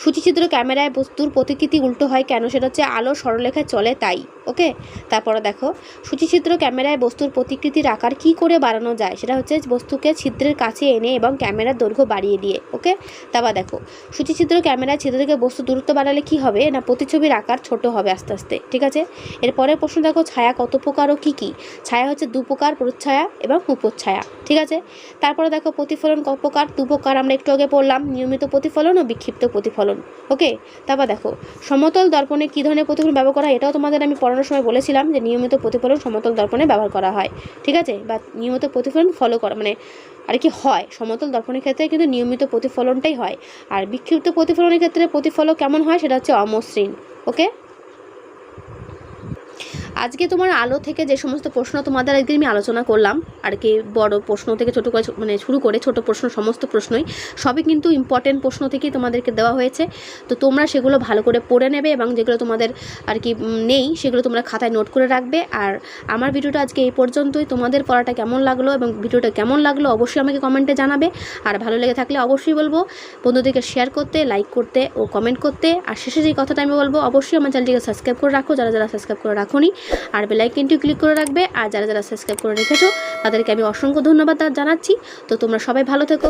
সূচিচিত্র ক্যামেরায় বস্তুর প্রতিকৃতি উল্টো হয় কেন, সেটা হচ্ছে আলো সরলরেখায় চলে তাই, ওকে। তারপরে দেখো সূচিচিত্র ক্যামেরায় বস্তুর প্রতিকৃতির আকার কী করে বাড়ানো যায়, সেটা হচ্ছে বস্তুকে ছিদ্রের কাছে এনে এবং ক্যামেরার দৈর্ঘ্য বাড়িয়ে দিয়ে, ওকে। তারপর দেখো সূচিচিত্র ক্যামেরায় ছিদ্র থেকে বস্তু দূরত্ব বাড়ালে কী হবে না, প্রতিছবির আকার ছোট হবে আস্তে আস্তে, ঠিক আছে। এরপরের প্রশ্ন দেখো ছায়া কত প্রকার ও কী কী, ছায়া হচ্ছে 2 প্রকার, প্রচ্ছায়া এবং উপচ্ছায়া, ঠিক আছে। তারপরে দেখো প্রতিফলন কত প্রকার, 2 প্রকার, আমরা একটু আগে পড়লাম, নিয়মিত প্রতিফলন ও বিক্ষিপ্ত প্রতিফলন, ওকে। তারপর দেখো সমতল দর্পণে কী ধরনের প্রতিফলন ব্যবহার করা হয়, এটাও তোমাদের আমি পড়ানোর সময় বলেছিলাম যে নিয়মিত প্রতিফলন সমতল দর্পণে ব্যবহার করা হয়, ঠিক আছে। বা নিয়মিত প্রতিফলন ফলো করা মানে আর কি হয়, সমতল দর্পণের ক্ষেত্রে কিন্তু নিয়মিত প্রতিফলনটাই হয়। আর বিক্ষিপ্ত প্রতিফলনের ক্ষেত্রে প্রতিফলন কেমন হয়, সেটা হচ্ছে অমসৃণ, ওকে। আজকে তোমার আলো থেকে যে সমস্ত প্রশ্ন তোমাদের আজকে আমি আলোচনা করলাম আর কি, বড় প্রশ্ন থেকে ছোটো করে শুরু করে ছোট প্রশ্ন সমস্ত প্রশ্নই সবই কিন্তু ইম্পর্টেন্ট প্রশ্ন থেকেই তোমাদেরকে দেওয়া হয়েছে। তো তোমরা সেগুলো ভালো করে পড়ে নেবে এবং যেগুলো তোমাদের আর কি নেই সেগুলো তোমরা খাতায় নোট করে রাখবে। আর আমার ভিডিওটা আজকে এই পর্যন্তই। তোমাদের পড়াটা কেমন লাগলো এবং ভিডিওটা কেমন লাগলো অবশ্যই আমাকে কমেন্টে জানাবে। আর ভালো লেগে থাকলে অবশ্যই বলবো বন্ধুদেরকে শেয়ার করতে, লাইক করতে ও কমেন্ট করতে। আর শেষে যেই কথাটা আমি বলবো অবশ্যই আমার চ্যানেলটিকে সাবস্ক্রাইব করে রাখো যারা যারা সাবস্ক্রাইব করে রাখোনি, আর বেল আইকনটি ক্লিক করে রাখবে। আর যারা যারা সাবস্ক্রাইব করে রেখেছো তাদেরকে আমি অসংখ্য ধন্যবাদ জানাচ্ছি। তো তোমরা সবাই ভালো থেকো।